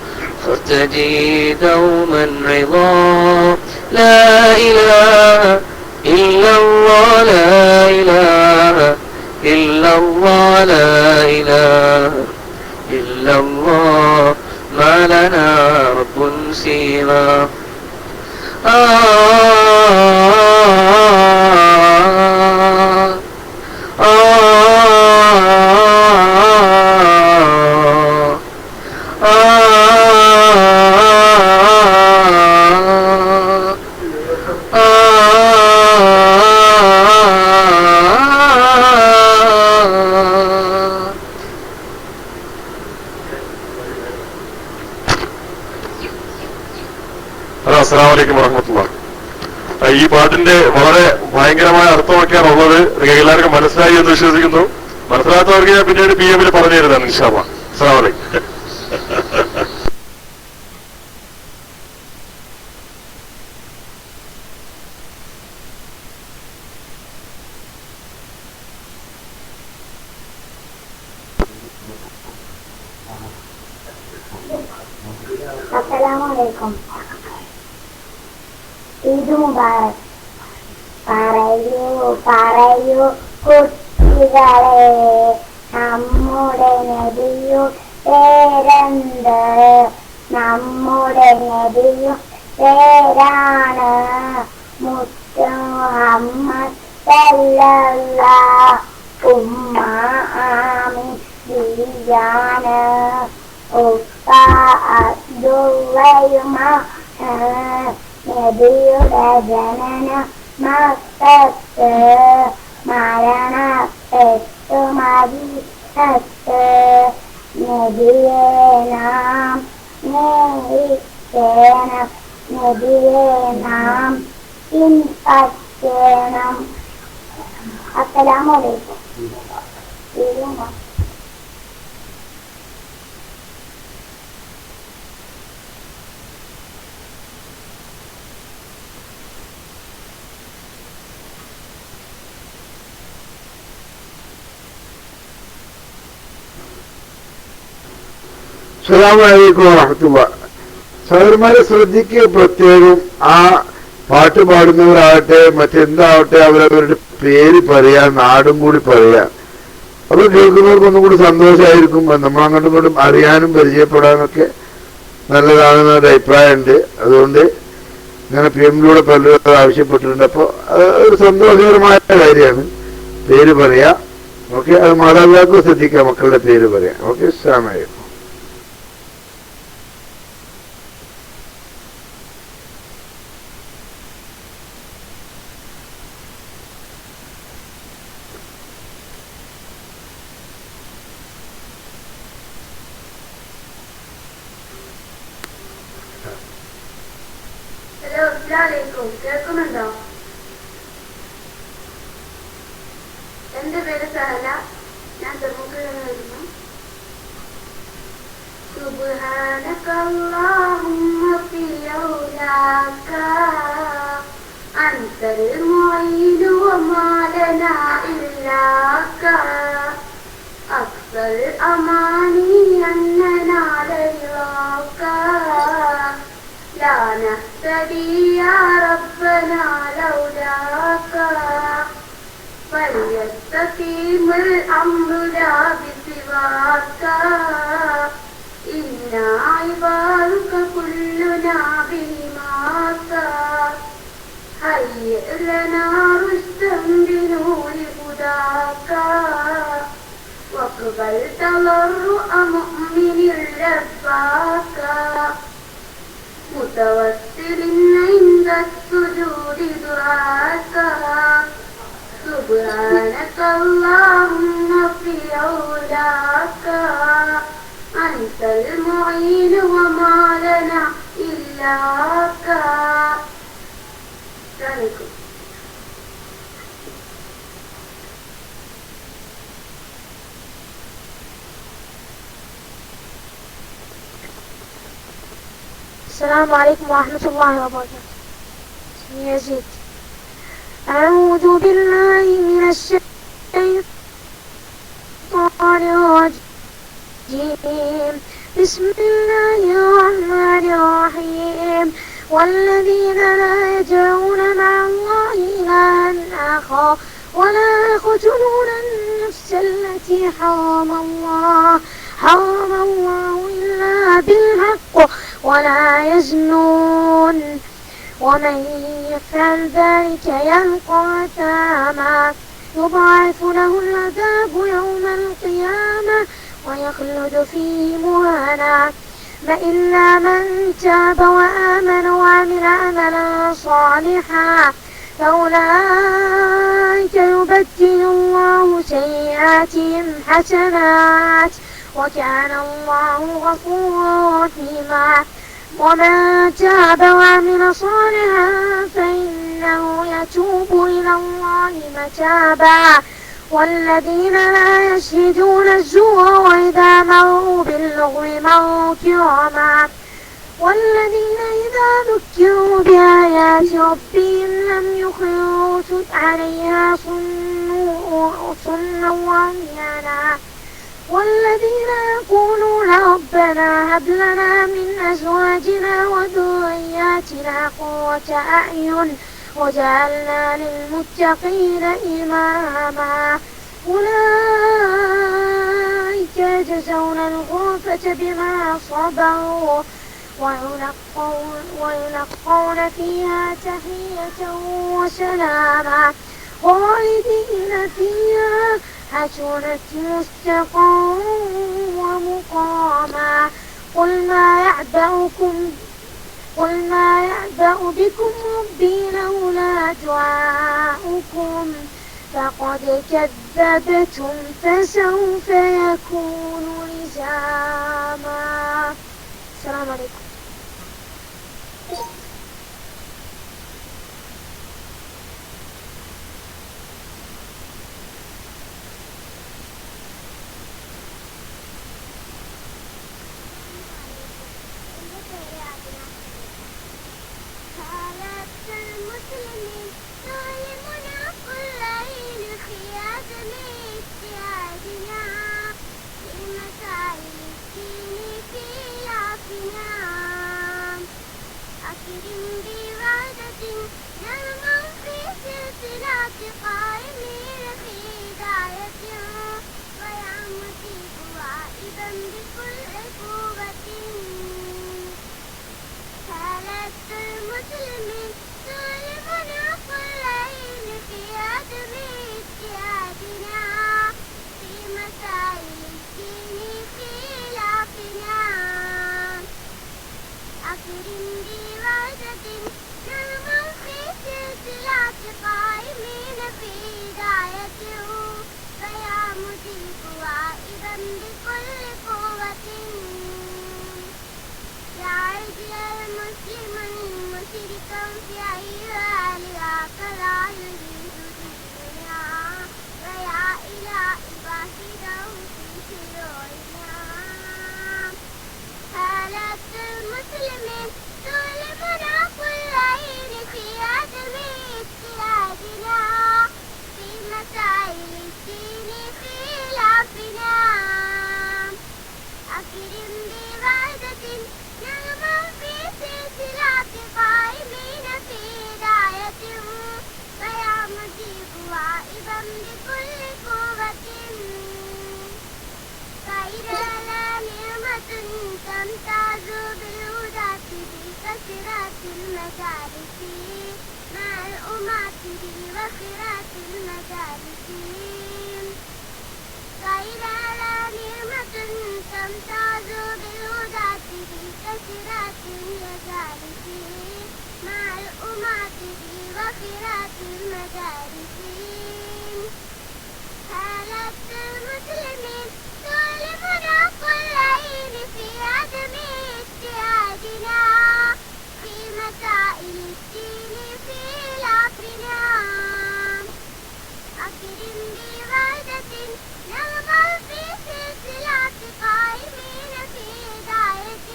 فارتجي دوما رضاه لا إله إلا الله لا إله إلا الله لا إله إلا الله ما لنا رب سواه അസ്സലാമു അലൈക്കും വറഹ്മത്തുള്ളാഹി. ഈ പാട്ടിന്റെ വളരെ ഭയങ്കരമായ അർത്ഥമൊക്കെയാണ് ഉള്ളത്. എല്ലാവർക്കും മനസ്സിലായി എന്ന് വിശ്വസിക്കുന്നു. മനസ്സിലാത്തവർക്ക് ഞാൻ പിന്നീട് PM പറഞ്ഞു തരുന്നതാണ് ഇൻഷാ അല്ലാഹ്. അസ്സലാമു അലൈക്കും. അസ്സലാമലൈക്കും. ഈദ് മുബാറക്. പറയൂ പറയൂ കുട്ടികളെ, നമ്മുടെ നബിയു പേരെന്ത്? നമ്മുടെ നബിയു പേരാണ് മുത്ത് മുഹമ്മദ് സല്ലല്ലാഹ്. ഉമ്മ ആമിനാണ്, ഉപ്പ അബ്ദുള്ളയുമാണ്. നബിയുടെ ജനന മക്കത്ത്, മരണപ്പെട്ടു മദീനത്ത്. നബിയെ നാം സ്നേഹിക്കണം, നബിയെ നാം പിൻപറ്റണം. അസ്സലാമു അലൈക്കും. അസ്സലാമു അലൈക്കും വറഹ്മത്തുള്ളാഹി. സഹോദരന്മാരെ ശ്രദ്ധിക്കുക പ്രത്യേകം. ആ പാട്ട് പാടുന്നവരാകട്ടെ മറ്റെന്താവട്ടെ അവരവരുടെ പേര് പറയാ, നാടും കൂടി പറയാ. അത് കേൾക്കുന്നവർക്ക് ഒന്നും കൂടി സന്തോഷമായിരിക്കും. നമ്മൾ അങ്ങോട്ടും ഇങ്ങോട്ടും അറിയാനും പരിചയപ്പെടാനൊക്കെ നല്ലതാണെന്നൊരു അഭിപ്രായമുണ്ട്. അതുകൊണ്ട് ഇങ്ങനെ PMലൂടെ പലരും ആവശ്യപ്പെട്ടിട്ടുണ്ട്. അപ്പോൾ അത് ഒരു സന്തോഷകരമായ കാര്യമാണ്. പേര് പറയാ. ഓക്കെ, അത് മാതാപിതാക്കൾ ശ്രദ്ധിക്കാം, മക്കളുടെ പേര് പറയാം. ഓക്കെ, അസ്സലാമു അലൈക്കും. ഹലോ, അസ്സലാമലൈക്കും. കേൾക്കുന്നുണ്ടോ? എന്റെ പേര് സഹല. ഞാൻ തെമുക്കിൽ നിന്ന് വരുന്നു. സുബ്ഹാനക അല്ലാഹുമ്മ ഫി ഔലാക അൻതൽ മുഈനു വമാ ലനാ ഇല്ലാക അക്സൽ അമാനി അന്നനാ ലരിളാക لا نهتدي يا ربنا لولاك فليستقيم الأمر لا بسواك إنا عبادك كلنا بهماك هيئ لنا رشدا بنور هداك واقبل تضرع مؤمن رباك متوسل عند السجود دعاك سبحانك اللهم في علاك أنت المعين وما لنا إلاك. السلام عليكم ورحمة الله وبركاته. اسمي يزيد. أعوذ بالله من الشيطان الرجيم. بسم الله الرحمن الرحيم. والذين لا يدعون مع الله إلها آخر ولا يقتلون النفس التي حرم الله إلا بالحق ولا يزنون ومن يفعل ذلك يلقى أثاما يضاعف له العذاب يوم القيامة ويخلد فيه مهانا إلا من تاب وآمن وعمل عملا صالحا فأولئك يبدل الله سيئاتهم حسنات وكان الله غفورا رحيما. ومن تاب وعمل صالحا فإنه يتوب إلى الله متابا. والذين لا يشهدون الزور وإذا مروا باللغو مروا كراما. والذين إذا ذكروا بآيات ربهم لم يخروا عليها صما وعميانا. والذين يقولون ربنا هب لنا من أزواجنا وذرياتنا قرة أعين وجعلنا للمتقين إماما. أولئك يجزون الغرفة بما صبروا ويلقون فيها تحية وسلاما خالدين فيها حسنت مستقرا ومقاما. قل ما يعبأ بكم ربي لولا دعاؤكم فقد كذبتم فسوف يكون لزاما. السلام عليكم. في بكل قوة لا يجعل مسلما مشركا في أيها فلا يريد الدنيا ويا إلهي باهده في شرورنا حالة المسلمين تؤلمنا كل حين في عدم اجتهادنا في مسائل الدين في خلافنا أكرم بوعدة نغمى في سلسلة قائمين في هداية ويا مجيب واعظا بكل قوة فإذا لا نعمة تمتاز بالهدى بكثرة المجالس مع الأمات بوفرات المجالس فإذا لا نعمة تمتاز بالهدى بكثرة المجالس مع الأمات بوفرات المجالس حالة المسلمين تؤلمنا كل حين في عدم اجتهادنا في مسائل الدين في خلافنا أكرم بوعدة نغمى في سلسلة قائمين في هداية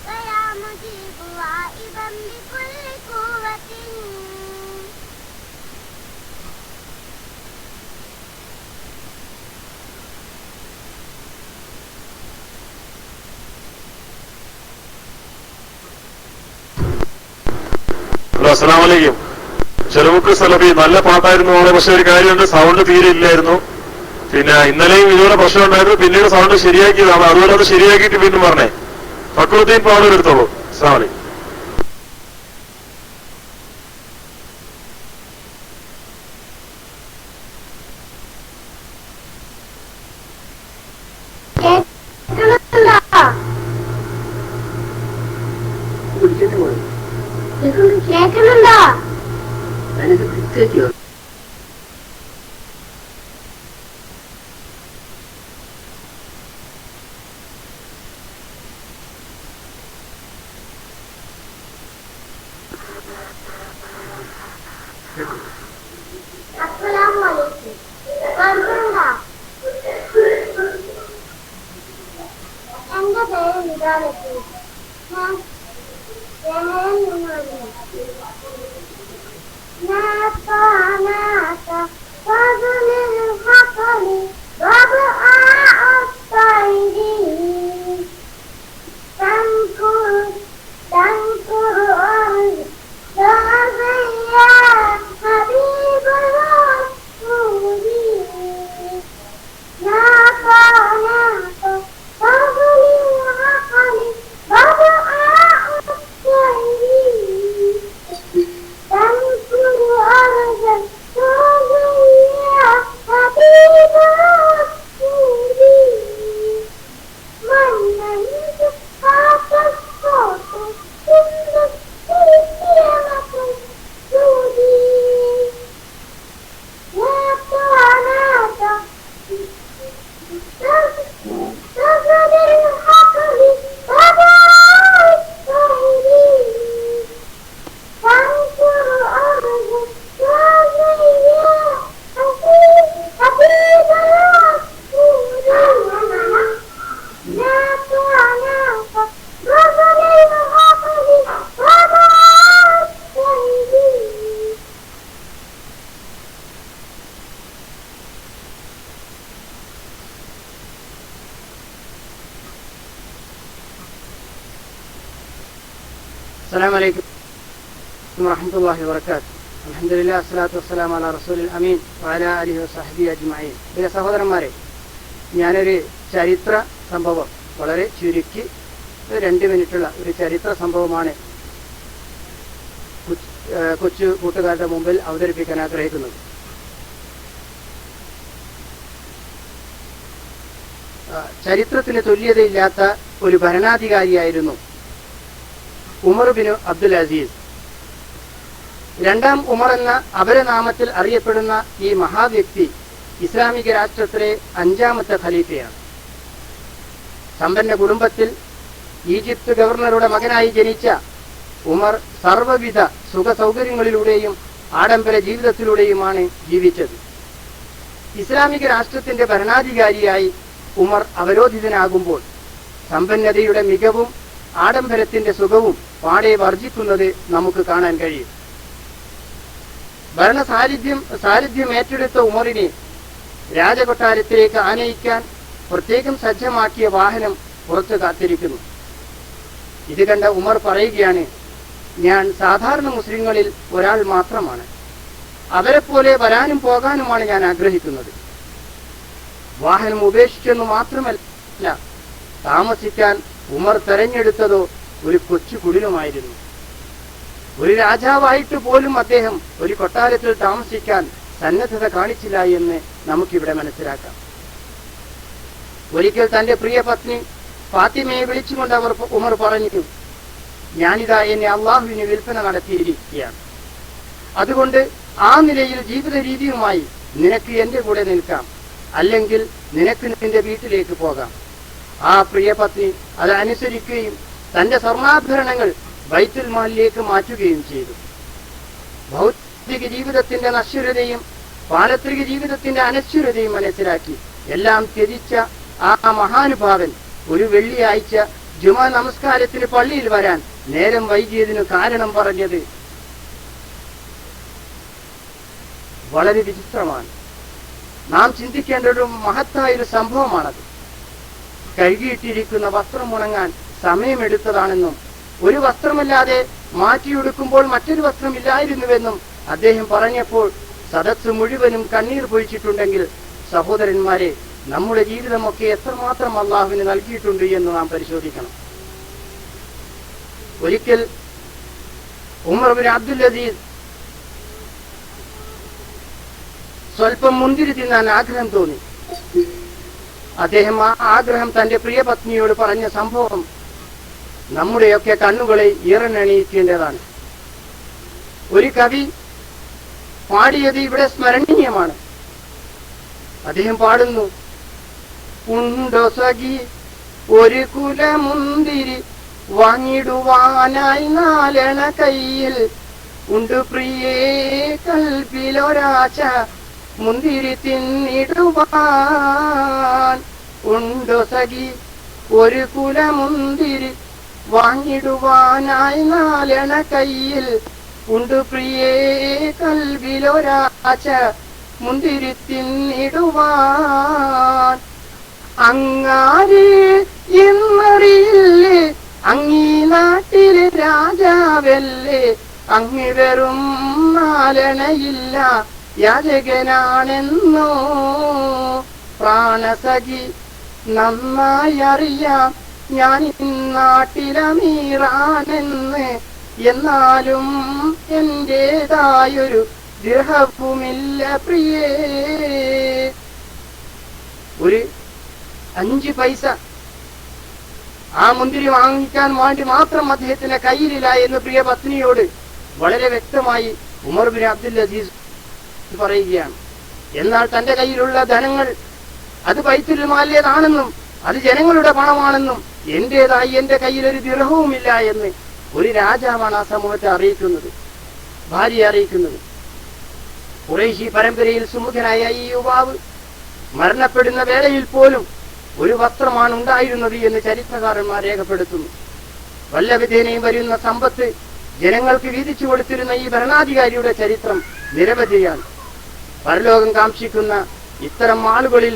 ويا مجيب واعظا بكل قوة അസ്സലാമു അലൈക്കും. ചെറുമുക്ക് സലഫി നല്ല പാട്ടായിരുന്നു മോളെ, പക്ഷെ ഒരു കാര്യമുണ്ട്, സൗണ്ട് തീരെ ഇല്ലായിരുന്നു. പിന്നെ ഇന്നലെയും ഇതുപോലെ പ്രശ്നം ഉണ്ടായിരുന്നു, പിന്നീട് സൗണ്ട് ശരിയാക്കിയതാണ്. അതുപോലെ അത് ശരിയാക്കിയിട്ട് വീണ്ടും പറഞ്ഞേ. ഫക്രുദ്ദീൻ പാവൂർ എടുത്തോളൂ. അസ്സലാമു അലൈക്കും. കേൾക്കുന്നുണ്ടോ? അസ്സലാമു അലൈക്കും. കേൾക്കുന്നുണ്ടോ? എന്റെ പേര് നിദാലത്തി. ഞാൻ ജനലിൽ നിന്ന് വരുന്നു. نافعناك فضل الحقل وضعاء الطيرين تنكر أرض يا حبيب الرسولين نافعناك فضل الحقل وضعاء الطيرين تنكر أرضا تضيع حبيب رسولي من حاط الصوت ثم السلسلة سودي يا طعنات تزن الحقل وضع السعيدين تنكر أرض تضيع حبيب رسولي لا طعنات تزن الحقل وضع السعيدين السلام عليكم ورحمة الله وبركاته. الحمد لله والصلاة والسلام على رسول الأمين وعلى آله وصحبه أجمعين. പ്രിയ സഹോദരന്മാരെ, ഞാനൊരു ചരിത്ര സംഭവം വളരെ ചുരുക്കി 2 മിനിറ്റുള്ള ഒരു ചരിത്ര സംഭവമാണ് കൊച്ചു കൂട്ടുകാരുടെ മുമ്പിൽ അവതരിപ്പിക്കാൻ ആഗ്രഹിക്കുന്നത്. ചരിത്രത്തിന് തുല്യതയില്ലാത്ത ഒരു ഭരണാധികാരിയായിരുന്നു ഉമർ ബിൻ അബ്ദുൽ അസീസ്. രണ്ടാം ഉമർ എന്ന അപരനാമത്തിൽ അറിയപ്പെടുന്ന ഈ മഹാവ്യക്തി ഇസ്ലാമിക രാഷ്ട്രത്തിലെ 5ാമത്തെ ഖലീഫയാണ്. സമ്പന്ന കുടുംബത്തിൽ ഈജിപ്ത് ഗവർണറുടെ മകനായി ജനിച്ച ഉമർ സർവ്വവിധ സുഖ സൗകര്യങ്ങളിലൂടെയും ആഡംബര ജീവിതത്തിലൂടെയുമാണ് ജീവിച്ചത്. ഇസ്ലാമിക രാഷ്ട്രത്തിന്റെ ഭരണാധികാരിയായി ഉമർ അവരോധിതനാകുമ്പോൾ സമ്പന്നതയുടെ മികവും ആഡംബരത്തിന്റെ സുഖവും പാടെ വർജിക്കുന്നത് നമുക്ക് കാണാൻ കഴിയും. ഭരണ സാന്നിധ്യം ഏറ്റെടുത്ത ഉമറിനെ രാജകൊട്ടാരത്തിലേക്ക് ആനയിക്കാൻ പ്രത്യേകം സജ്ജമാക്കിയ വാഹനം പുറത്തു കാത്തിരിക്കുന്നു. ഇത് കണ്ട ഉമർ പറയുകയാണ്, ഞാൻ സാധാരണ മുസ്ലിങ്ങളിൽ ഒരാൾ മാത്രമാണ്. അവരെപ്പോലെ വരാനും പോകാനുമാണ് ഞാൻ ആഗ്രഹിക്കുന്നത്. വാഹനം ഉപേക്ഷിച്ചെന്നു മാത്രമല്ല, താമസിക്കാൻ ഉമർ തെരഞ്ഞെടുത്തതോ ഒരു കൊച്ചു കുടിലുമായിരുന്നു. ഒരു രാജാവായിട്ട് പോലും അദ്ദേഹം ഒരു കൊട്ടാരത്തിൽ താമസിക്കാൻ സന്നദ്ധത കാണിച്ചില്ല എന്ന് നമുക്കിവിടെ മനസ്സിലാക്കാം. ഒരിക്കൽ തന്റെ പ്രിയ പത്നി ഫാത്തിമയെ വിളിച്ചുകൊണ്ട് ഉമർ പറഞ്ഞു, ഞാനിതാ എന്നെ അള്ളാഹുവിന് വിൽപ്പന നടത്തിയിരിക്കുകയാണ്. അതുകൊണ്ട് ആ നിലയിൽ ജീവിത രീതിയുമായി നിനക്ക് എന്റെ കൂടെ നിൽക്കാം, അല്ലെങ്കിൽ നിനക്ക് നിന്റെ വീട്ടിലേക്ക് പോകാം. ആ പ്രിയ പത്നി അത് അനുസരിക്കുകയും തന്റെ സ്വർണ്ണാഭരണങ്ങൾ ബൈത്തുൽ മാലിലേക്ക് മാറ്റുകയും ചെയ്തു. ഭൗതിക ജീവിതത്തിന്റെ നശ്വരതയും പാരത്രിക ജീവിതത്തിന്റെ അനശ്വരതയും മനസ്സിലാക്കി എല്ലാം ത്യജിച്ച ആ മഹാനുഭാവൻ ഒരു വെള്ളിയാഴ്ച ജുമാ നമസ്കാരത്തിന് പള്ളിയിൽ വരാൻ നേരം വൈകിയതിനു കാരണം പറഞ്ഞത് വളരെ വിചിത്രമാണ്. നാം ചിന്തിക്കേണ്ട ഒരു മഹത്തായൊരു സംഭവമാണത്. കഴുകിയിട്ടിരിക്കുന്ന വസ്ത്രം ഉണങ്ങാൻ സമയമെടുത്തതാണെന്നും ഒരു വസ്ത്രമല്ലാതെ മാറ്റിയെടുക്കുമ്പോൾ മറ്റൊരു വസ്ത്രമില്ലായിരുന്നുവെന്നും അദ്ദേഹം പറഞ്ഞപ്പോൾ സദസ്സ് മുഴുവനും കണ്ണീർ പൊഴിച്ചിട്ടുണ്ടെങ്കിൽ സഹോദരന്മാരെ, നമ്മുടെ ജീവിതമൊക്കെ എത്രമാത്രം അള്ളാഹുവിന് നൽകിയിട്ടുണ്ട് എന്ന് നാം പരിശോധിക്കണം. ഒരിക്കൽ ഉമർ ബിൻ അബ്ദുൽ അസീസ് സ്വല്പം മുന്തിരി തിന്നാൻ ആഗ്രഹം തോന്നി. അദ്ദേഹം ആ ആഗ്രഹം തന്റെ പ്രിയ പത്നിയോട് പറഞ്ഞ സംഭവം നമ്മുടെയൊക്കെ കണ്ണുകളെ ഈറനണിയിക്കേണ്ടതാണ്. ഒരു കവി പാടിയത് ഇവിടെ സ്മരണീയമാണ്. അദ്ദേഹം പാടുന്നു, ഉണ്ടോ സഖി ഒരു കുല മുന്തിരി വാങ്ങിടുവാനായി നാലണ കയ്യിൽ, ഉണ്ട് പ്രിയേ കൽബിലൊരാശ മുന്തിരി തിന്നിടുവാൻ. ഉണ്ടോ സഖി ഒരു കുല മുന്തിരി വാങ്ങിടുവാനായി നാലണ കയ്യിൽ, ഉണ്ട് പ്രിയേ കൽബിലൊരാശ മുന്തിരി തിന്നിടുവാൻ. അങ്ങാരെ എന്നറിയില്ലേ, അങ്ങീ നാട്ടിലെ രാജാവല്ലേ, അങ്ങ് വെറും നാലണയില്ല യാചകനാണെന്നോ. പ്രാണസഖി നന്നായി അറിയാം ഞാൻ നാട്ടിലമീറാനെന്ന്, എന്നാലും എന്റേതായൊരു ദിർഹവുമില്ല പ്രിയേ. ഒരു 5 പൈസ ആ മുന്തിരി വാങ്ങിക്കാൻ വേണ്ടി മാത്രം അദ്ദേഹത്തിന്റെ കയ്യിലില്ല എന്ന് പ്രിയ പത്നിയോട് വളരെ വ്യക്തമായി ഉമർ ബിൻ അബ്ദുൽ അസീസ് പറയുകയാണ്. എന്നാൽ തന്റെ കയ്യിലുള്ള ധനങ്ങൾ അത് ബൈത്തുൽ മാലിയതാണെന്നും അത് ജനങ്ങളുടെ പണമാണെന്നും എന്റേതായി എന്റെ കയ്യിൽ ഒരു ദിർഹവുമില്ല എന്ന് ഒരു രാജാവാണ് ആ സമൂഹത്തെ അറിയിക്കുന്നത്, ഭാര്യയെ അറിയിക്കുന്നത്. ഖുറൈശി പരമ്പരയിൽ സുമുഖനായ ഈ യുവാവ് മരണപ്പെടുന്ന വേളയിൽ പോലും ഒരു വസ്ത്രമാണ് ഉണ്ടായിരുന്നത് എന്ന് ചരിത്രകാരന്മാർ രേഖപ്പെടുത്തുന്നു. വല്ല വിധേനയും വരുന്ന സമ്പത്ത് ജനങ്ങൾക്ക് വീതിച്ചു കൊടുത്തിരുന്ന ഈ ഭരണാധികാരിയുടെ ചരിത്രം നിരവധിയാണ്. പരലോകം കാംക്ഷിക്കുന്ന ഇത്തരം ആളുകളിൽ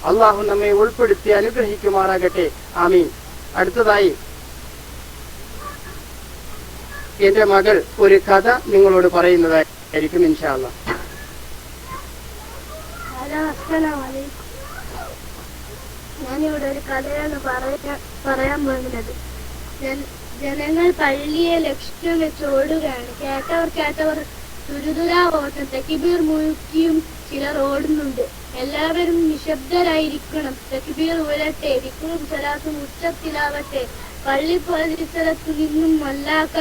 അള്ളാഹു നമ്മെ ഉൾപ്പെടുത്തി അനുഗ്രഹിക്കുമാറാകട്ടെ. ആമീൻ. അടുത്തതായി എന്റെ മകൾ ഒരു കഥ നിങ്ങളോട് പറയുന്നതായിരിക്കും ഇൻഷാ അല്ലാഹ്. ഞാനിവിടെ ഒരു കഥയാണ് പറയാൻ പോകുന്നത്. ജനങ്ങൾ പള്ളിയെ ലക്ഷ്യം വെച്ച് ഓടുകയാണ്. കേട്ടവർ തുരുതുരാ ഓട്ടം. തക്ബീർ മുഴുക്കിയും ചിലർ ഓടുന്നുണ്ട്. എല്ലാവരും നിശബ്ദരായിരിക്കണം. തക്ബീർ ഉയരട്ടെ, ദിക്റും സലാത്തും ഉച്ചത്തിലാവട്ടെ. പള്ളി പരിസരത്തു നിന്നും മല്ലാക്ക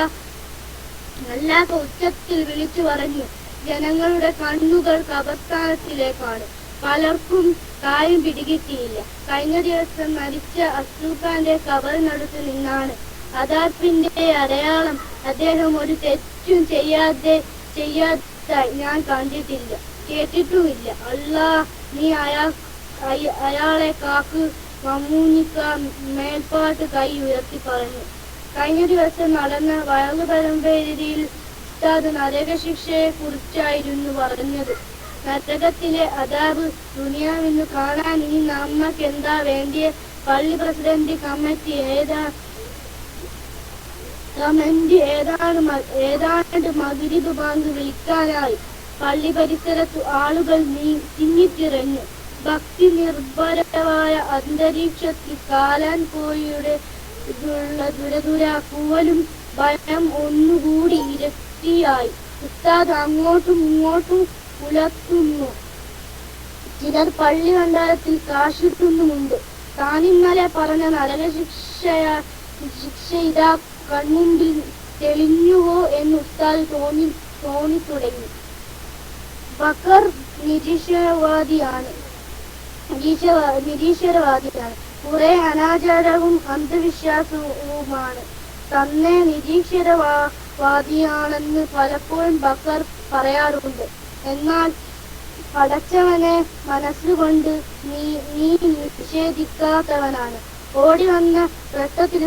ഉച്ചത്തിൽ വിളിച്ചു പറഞ്ഞു. ജനങ്ങളുടെ കണ്ണുകൾ കബർസ്ഥാനത്തിലേക്കാണ്. പലർക്കും കാര്യം പിടികിട്ടിയില്ല. കഴിഞ്ഞ ദിവസം മരിച്ച അസൂഖാന്റെ കബറിനടുത്ത് നിന്നാണ് അദാബിന്റെ അടയാളം. അദ്ദേഹം ഒരു തെറ്റും ചെയ്യാതായി ഞാൻ കണ്ടിട്ടില്ല, കേട്ടിട്ടുമില്ല. അല്ലാ, നീ അയാളെ കാക്ക്. മമ്മൂനിക്ക മേൽപ്പാട്ട് കൈ ഉയർത്തി പറഞ്ഞു. കഴിഞ്ഞ ദിവസം നടന്ന വയറു പരമ്പരയിൽ ഉസ്താദ് നരകശിക്ഷയെ കുറിച്ചായിരുന്നു പറഞ്ഞത്. നരകത്തിലെ അദാബ് ദുനിയാവിന്ന് കാണാൻ ഇനി നമ്മക്ക് എന്താ വേണ്ടിയ? പള്ളി പ്രസിഡന്റ് കമ്മിറ്റി ഏതാണ്ട് മഗ്‌രിബ് ബാങ്ക് വിളിക്കാനായി. പള്ളി പരിസരത്തു ആളുകൾ തിങ്ങിത്തിറഞ്ഞു. ഭക്തി നിർഭരമായ അന്തരീക്ഷത്തിൽ കാലാൻ കോഴിയുടെ ദുരദുര കൂവലും ഭയം ഒന്നുകൂടി ഇരട്ടിയായി. ഉസ്താദ് അങ്ങോട്ടും ഇങ്ങോട്ടും പുലർത്തുന്നു. ചിലർ പള്ളി ഭണ്ഡാരത്തിൽ കാശിട്ടുന്നുമുണ്ട്. താനിന്നലെ പറഞ്ഞ നരകശിക്ഷ ഇതാ കൺമുമ്പിൽ തെളിഞ്ഞുവോ എന്ന് ഉസ്താദ് തോന്നി തുടങ്ങി. ബക്കർ നിരീശ്വരവാദിയാണ്. കുറെ അനാചാരവും അന്ധവിശ്വാസവുമാണ്. തന്നെ നിരീശ്വരവാദിയാണെന്ന് പലപ്പോഴും ബക്കർ പറയാറുണ്ട്. എന്നാൽ പടച്ചവനെ മനസ്സുകൊണ്ട് നീ നിഷേധിക്കാത്തവനാണ്. ഓടി വന്ന രക്തത്തിൽ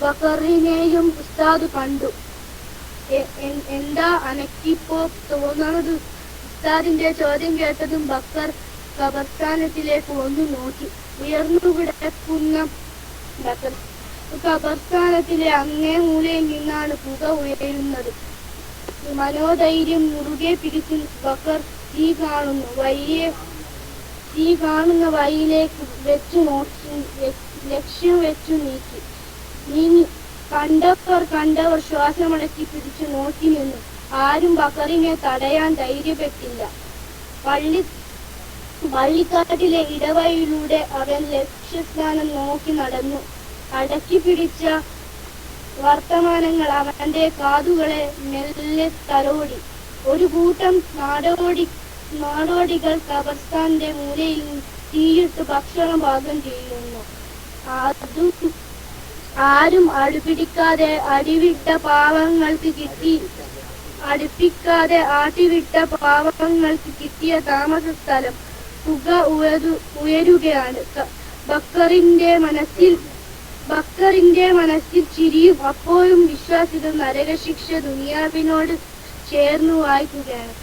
ബക്കറിനെയും ഉസ്താദ് കണ്ടു. എന്താ അനക്കിപ്പോ തോന്നണത്? ഉസ്താദിന്റെ ചോദ്യം കേട്ടതും ബക്കർ ഖബർസ്ഥാനത്തിലേക്ക് ഒന്ന് നോക്കി. ഉയർന്നു കിടക്കുന്ന ഖബർസ്ഥാനത്തിലെ അങ്ങേ മൂലയിൽ നിന്നാണ് പുക ഉയരുന്നത്. മനോധൈര്യം മുറുകെ പിടിച്ചു ബക്കർ തീ കാണുന്ന വഴിയിലേക്ക് ലക്ഷ്യം വെച്ചു നീങ്ങി. കണ്ടവർ ശ്വാസമടക്കി പിടിച്ചു നോക്കി നിന്നു. ആരും ബക്കറിനെ തടയാൻ ധൈര്യപ്പെട്ടില്ല. വള്ളിക്കാട്ടിലെ ഇടവഴിയിലൂടെ അവൻ ലക്ഷ്യസ്ഥാനം നോക്കി നടന്നു. അടക്കി പിടിച്ച വർത്തമാനങ്ങൾ അവന്റെ കാതുകളെ മെല്ലെ തലോടി. ഒരു കൂട്ടം നാടോടികൾ ഖബർസ്ഥാന്റെ മൂലയിൽ തീയിട്ട് ഭക്ഷണം പാകം ചെയ്യുന്നു. ആരും അടുപ്പിക്കാതെ ആട്ടിവിട്ട പാവങ്ങൾക്ക് കിട്ടിയ താമസ സ്ഥലം. പുക ഉയരുകയാണ്. ബക്കറിന്റെ മനസ്സിൽ ചിരിയും. അപ്പോഴും വിശ്വാസികൾ നരകശിക്ഷ ദുനിയാവിനോട് ചേർന്നു വായിക്കുകയാണ്.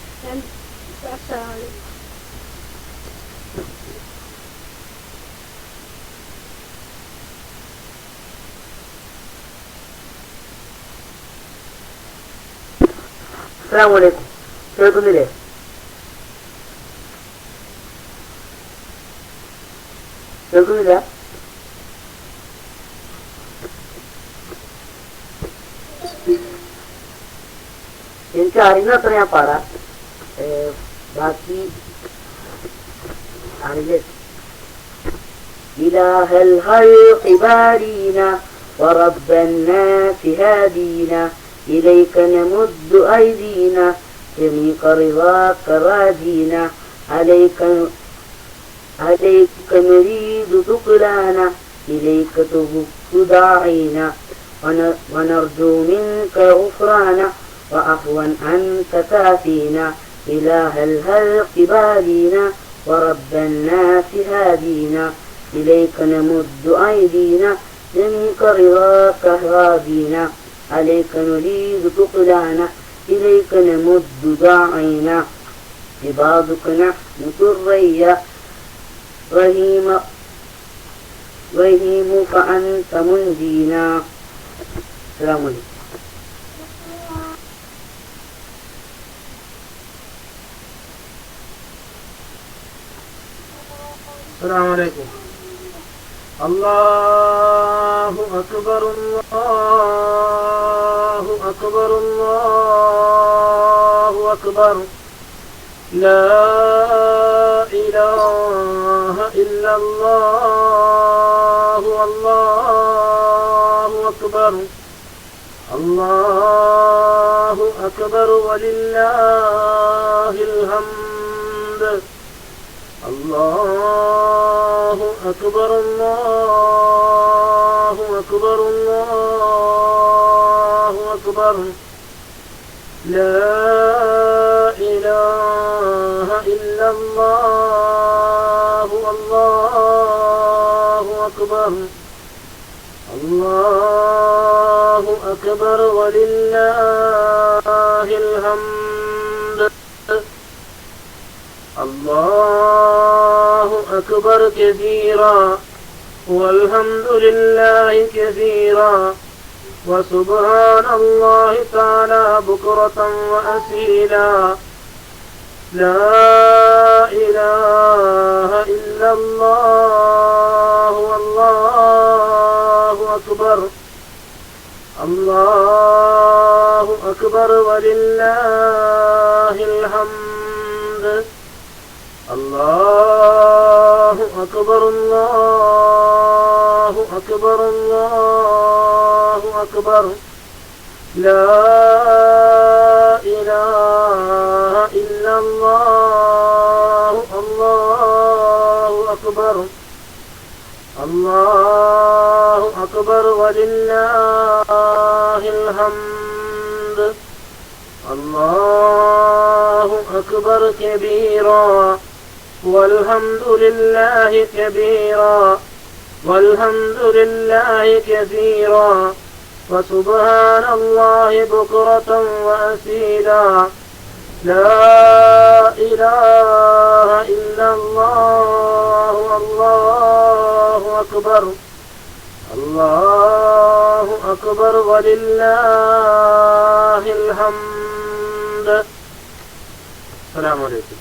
അസ്സലാമലൈക്കും. കേൾക്കുന്നില്ലേ? കേൾക്കുന്നില്ല? എനിക്ക് അറിയുന്നത്ര ഞാൻ പാടാം, ബാക്കി അറിയില്ല. إله الخلق بارينا ورب الناس هادينا إليك نمد أيدينا جميع رضاك راجينا عليك نريد ثقلانا إليك تبك داعينا ونرجو منك غفرانا وعفوا أنت كافينا إله الخلق بارينا ورب الناس هادينا إليك نمد أيدينا منك رضاك هادينا عليك نريد ثقلانا إليك نمد داعينا عبادك نحن ثريا رحيم فأنت منجينا. السلام عليكم. السلام عليكم. الله أكبر الله أكبر الله أكبر لا إله إلا الله الله أكبر الله أكبر ولله الحمد. الله أكبر الله أكبر الله أكبر لا إله إلا الله الله أكبر الله أكبر ولله الحمد الله أكبر كثيرا والحمد لله كثيرا وسبحان الله تعالى بكرة وأصيلا لا إله إلا الله والله أكبر الله أكبر ولله الحمد الله أكبر الله أكبر الله أكبر لا إله إلا الله الله أكبر الله أكبر ولله الحمد الله أكبر كبيرا والحمد لله كبيرا والحمد لله كثيرا وسبحان الله بكرة وأصيلا لا إله إلا الله والله أكبر الله أكبر ولله الحمد. السلام عليكم.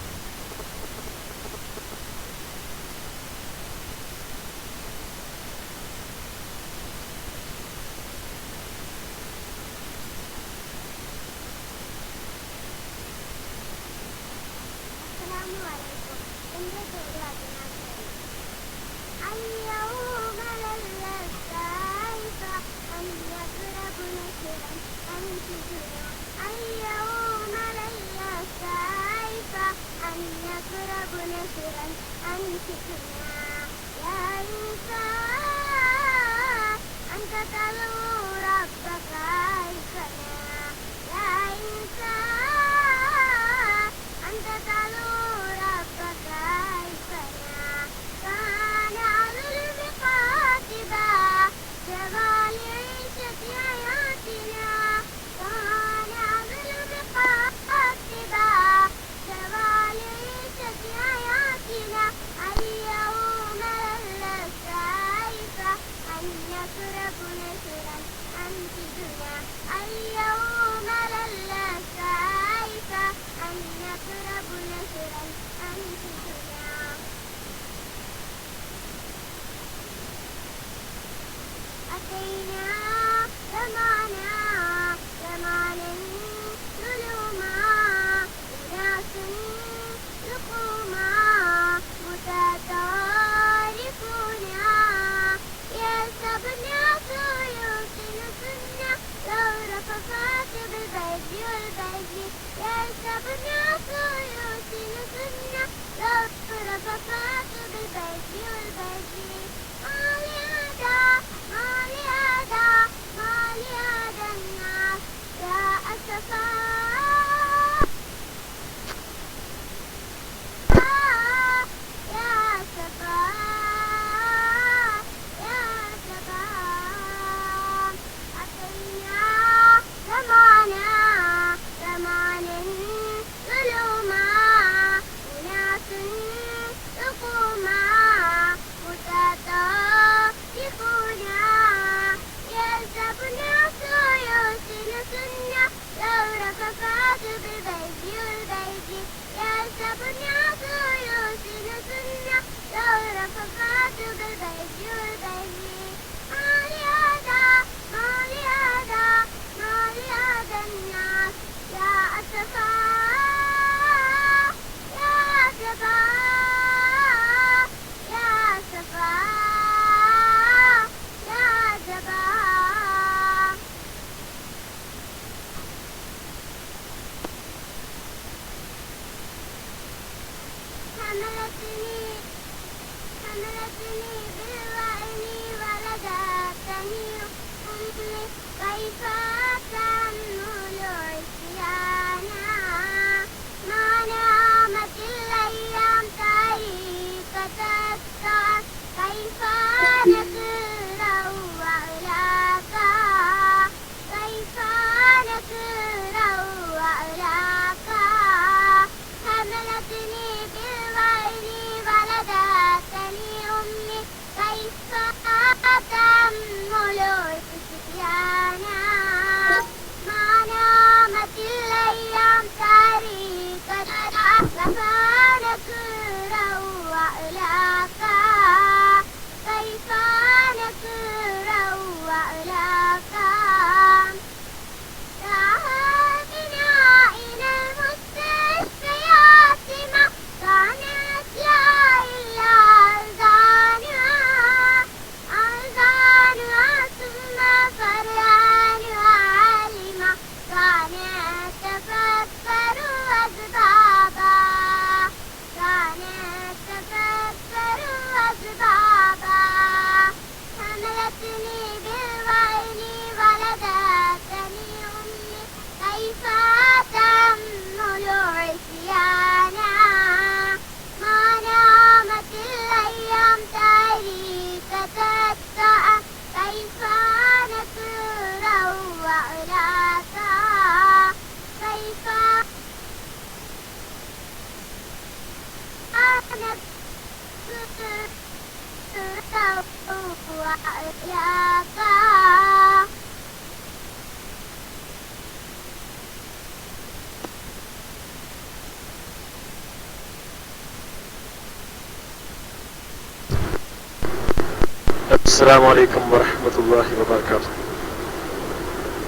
അസ്സലാമു അലൈക്കും വറഹ്മത്തുള്ളാഹി വബറകാതുഹു.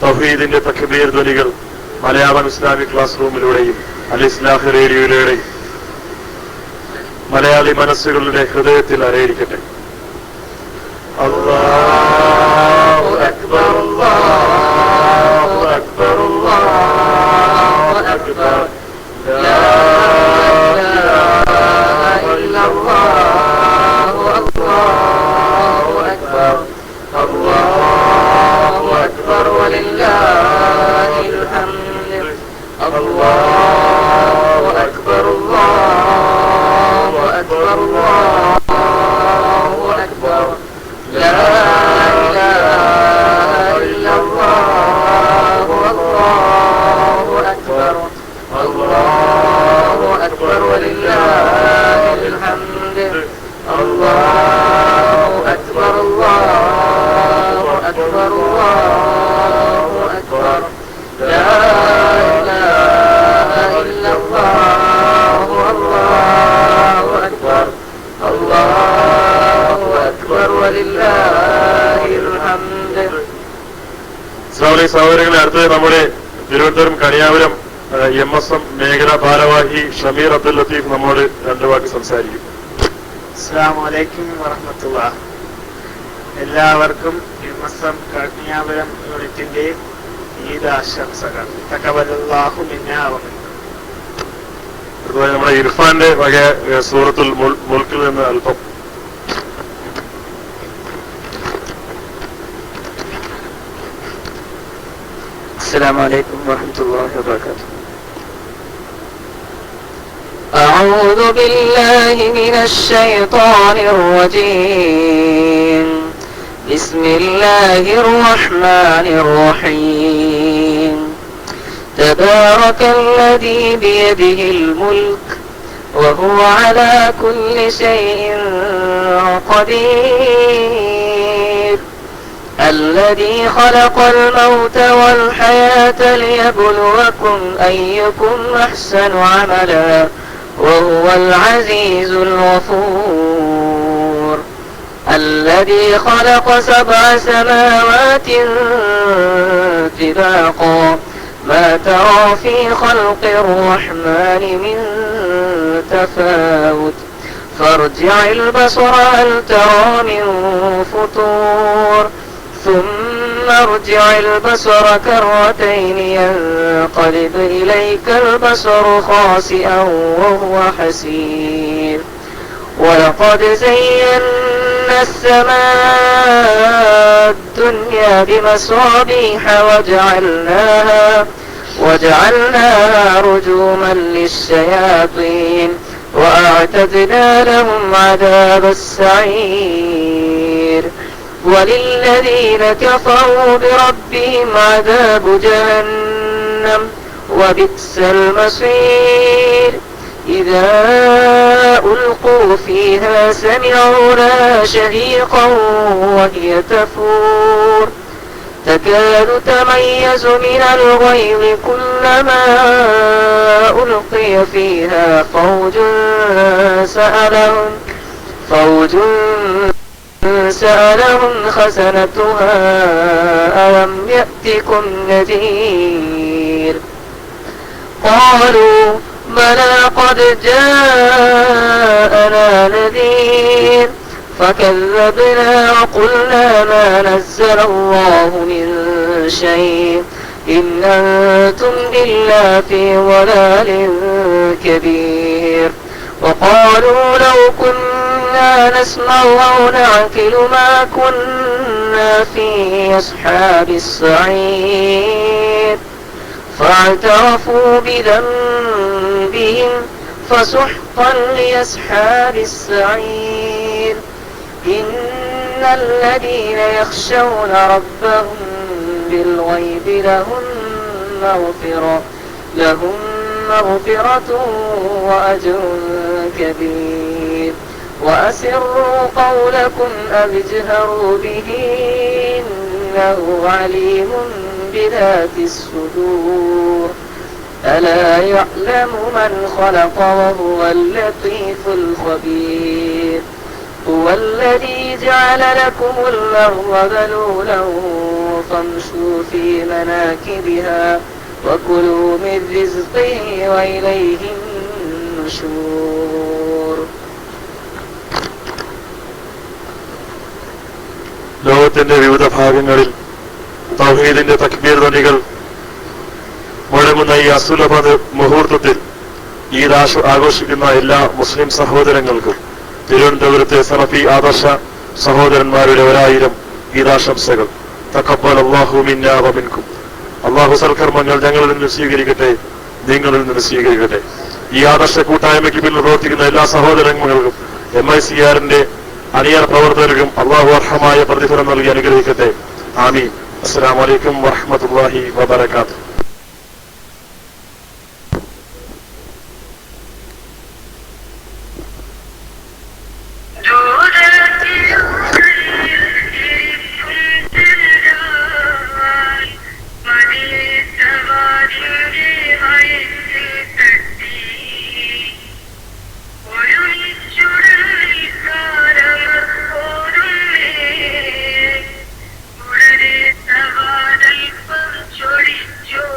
തൗഹീദിന്റെ തക്ബീർ ധ്വനികൾ മലയാളം ഇസ്ലാമിക് ക്ലാസ് റൂമിലൂടെയും അൽ ഇസ്ലാഹ് റേഡിയോയിലൂടെയും മലയാളി മനസ്സുകളുടെ ഹൃദയത്തിൽ അരയിരിക്കട്ടെ. അല്ലാഹു അക്ബർ അല്ലാഹു അക്ബർ അല്ലാഹു അക്ബർ ലാ ഇലാഹ ഇല്ലല്ലാഹു അല്ലാഹു അക്ബർ അല്ലാഹു അക്ബർ വലില്ലാഹിൽ ഹംദ് അല്ലാഹു അക്ബർ അല്ലാഹു അക്ബർ അല്ലാഹു അക്ബർ ലാ ഇലാഹ ഇല്ലല്ലാഹു അല്ലാഹു അക്ബർ അല്ലാഹു അക്ബർ വലില്ലാഹിൽ ഹംദ് അല്ലാഹു അക്ബർ അല്ലാഹു അക്ബർ അല്ലാഹു അക്ബർ ലാ ഇലാഹ ഇല്ലല്ലാഹു അല്ലാഹു അക്ബർ അല്ലാഹു അക്ബർ വലില്ലാഹിൽ ഹംദ്. സഹോദരങ്ങളെ, അടുത്തത് നമ്മുടെ തിരുവനന്തപുരം കണിയാപുരം MSM മേഖലാ ഭാരവാഹി ഷമീർ അബ്ദുൽ ലത്തീഫ് നമ്മോട് രണ്ടു വാക്ക് സംസാരിക്കും. അസ്സലാമു അലൈക്കും വറഹ്മത്തുള്ളാഹി. എല്ലാവർക്കും MSM കണിയാപുരം യൂണിറ്റിന്റെ ഈദ് ആശംസകൾ. തഖബ്ബലല്ലാഹു മിന്നാ വ മിൻകും. അതുപോലെ നമ്മുടെ ഇർഫാന്റെ വക സൂറത്തുൽ മുൽക്കിൽ നിന്ന് അല്പം. السلام عليكم ورحمة الله وبركاته. أعوذ بالله من الشيطان الرجيم. بسم الله الرحمن الرحيم. تبارك الذي بيده الملك وهو على كل شيء قدير. الذي خلق الموت والحياة ليبلوكم أيكم أحسن عملا وهو العزيز الغفور. الذي خلق 7 سماوات طباقا ما ترى في خلق الرحمن من تفاوت فارجع البصر هل ترى من فطور ثم ارجع البصر كرتين ينقلب إليك البصر خاسئا وهو حسير ولقد زينا السماء الدنيا بمصابيح وجعلناها رجوما للشياطين وأعتدنا لهم عذاب السعير وللذين كفروا بربهم عذاب جهنم وبئس المصير إذا ألقوا فيها سمعوا لها شهيقا وهي تفور تكاد تميز من الغيظ كلما ألقي فيها فوج سألهم خزنتها ألم يأتكم نذير قالوا بلى قد جاءنا نذير فكذبنا وقلنا ما نزل الله من شيء إن أنتم إلا في ضلال كبير وقالوا لو كنا نسمع أو نعقل ما كنا في أصحاب السعير فاعترفوا بذنبهم فسحقا لأصحاب السعير إن الذين يخشون ربهم بالغيب لهم مغفرة وأجر كبير وأسروا قولكم أو اجهروا به إنه عليم بذات الصدور ألا يعلم من خلق وهو اللطيف الخبير هو الذي جعل لكم الأرض ذلولا فامشوا في مناكبها وكلوا من رزقه وإليه النشور ലോകത്തിന്റെ വിവിധ ഭാഗങ്ങളിൽ തൗഹീദിന്റെ തക്ബീർ ധ്വനികൾ മുഴങ്ങുന്ന ഈ അസുലഭ മുഹൂർത്തത്തിൽ ഈദ് ആഘോഷിക്കുന്ന എല്ലാ മുസ്ലിം സഹോദരങ്ങൾക്കും തിരുവനന്തപുരത്തെ സലഫി ആദർശ സഹോദരന്മാരുടെ 1000 ഈദാശംസകൾ. തഖബ്ബൽ അല്ലാഹു മിന്നാ വ മിൻകും. അല്ലാഹു സൽക്കർമ്മങ്ങൾ ഞങ്ങളിൽ നിന്ന് സ്വീകരിക്കട്ടെ, നിങ്ങളിൽ നിന്ന് സ്വീകരിക്കട്ടെ. ഈ ആദർശ കൂട്ടായ്മയ്ക്ക് പിന്നിൽ പ്രവർത്തിക്കുന്ന എല്ലാ സഹോദരങ്ങൾക്കും MICRന്റെ അണിയറ പ്രവർത്തകർക്കും അല്ലാഹു അർഹമായ പ്രതിഫലം നൽകി അനുഗ്രഹിക്കട്ടെ. ആമീൻ. അസ്സലാമു അലൈക്കും വറഹ്മത്തുള്ളാഹി വബറകാതുഹു. Yo